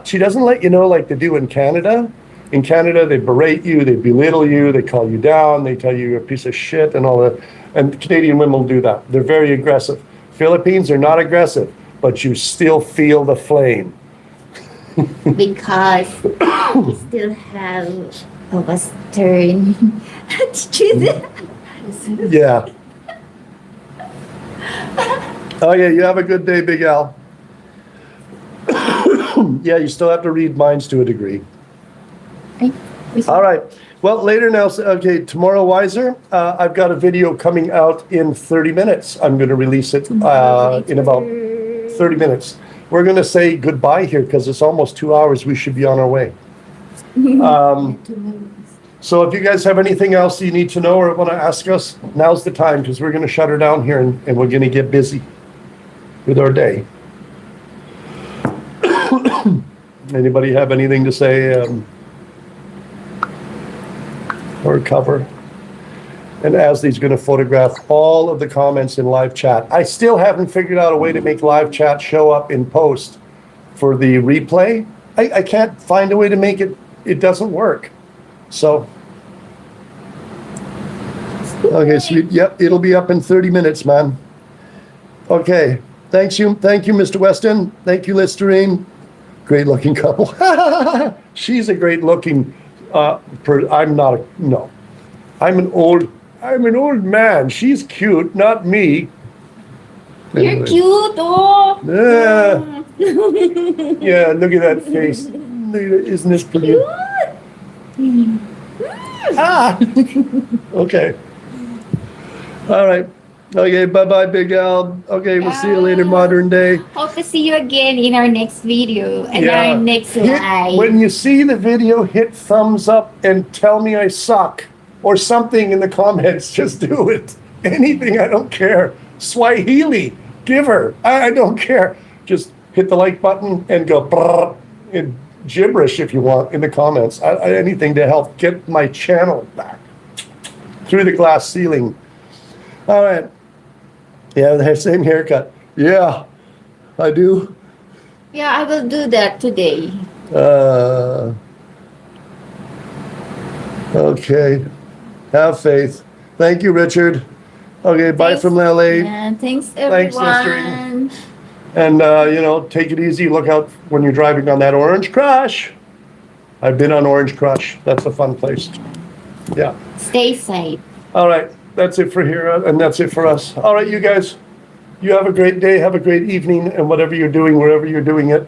She doesn't let you know like they do in Canada. In Canada, they berate you, they belittle you, they call you down, they tell you you're a piece of shit and all that. And Canadian women will do that. They're very aggressive. Philippines are not aggressive, but you still feel the flame. Because we still have a Western attitude. Yeah. Okay, you have a good day, Big Al. Yeah, you still have to read minds to a degree. All right. Well, later now, okay, tomorrow, Wiser, I've got a video coming out in 30 minutes. I'm going to release it in about 30 minutes. We're going to say goodbye here because it's almost 2 hours. We should be on our way. So if you guys have anything else you need to know or want to ask us, now's the time because we're going to shut her down here and we're going to get busy with our day. Anybody have anything to say or cover? And Ashley's going to photograph all of the comments in live chat. I still haven't figured out a way to make live chat show up in post for the replay. I can't find a way to make it. It doesn't work. So, okay, sweet. Yep, it'll be up in 30 minutes, man. Okay, thank you, Mr. Weston. Thank you, Listerine. Great looking couple. She's a great looking. I'm not a no. I'm an old man. She's cute, not me. You're Anyway. cute, oh. Yeah. Yeah, look at that face. Look at it. Isn't this pretty? Ah. Okay. All right. Okay, bye-bye, Big Al. Okay, we'll see you later, modern day. Hope to see you again in our next video and Yeah. our next Hit- live. When you see the video, hit thumbs up and tell me I suck or something in the comments. Just do it. Anything, I don't care. Swahili, give her. I don't care. Just hit the like button and go brrr, in gibberish if you want in the comments. Anything to help get my channel back through the glass ceiling. All right. Yeah, the same haircut. Yeah, I do. Yeah, I will do that today. Okay. Have faith. Thank you, Richard. Okay, bye Thanks. from LA. And thanks, Thanks, everyone. And, take it easy. Look out when you're driving on that Orange Crush. I've been on Orange Crush. That's a fun place. Yeah. Stay safe. All right. That's it for here, and that's it for us. All right, you guys. You have a great day. Have a great evening, and whatever you're doing, wherever you're doing it,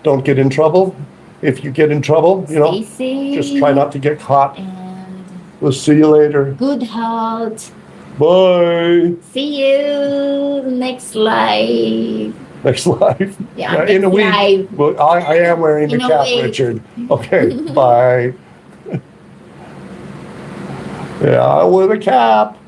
don't get in trouble. If you get in trouble, Stay safe. just try not to get caught. And We'll see you later. good health. Bye. See you next live. Next live. Yeah, in a next week. live. Well, I am wearing the In a cap, week. Richard. Okay, bye. Yeah, with a cap.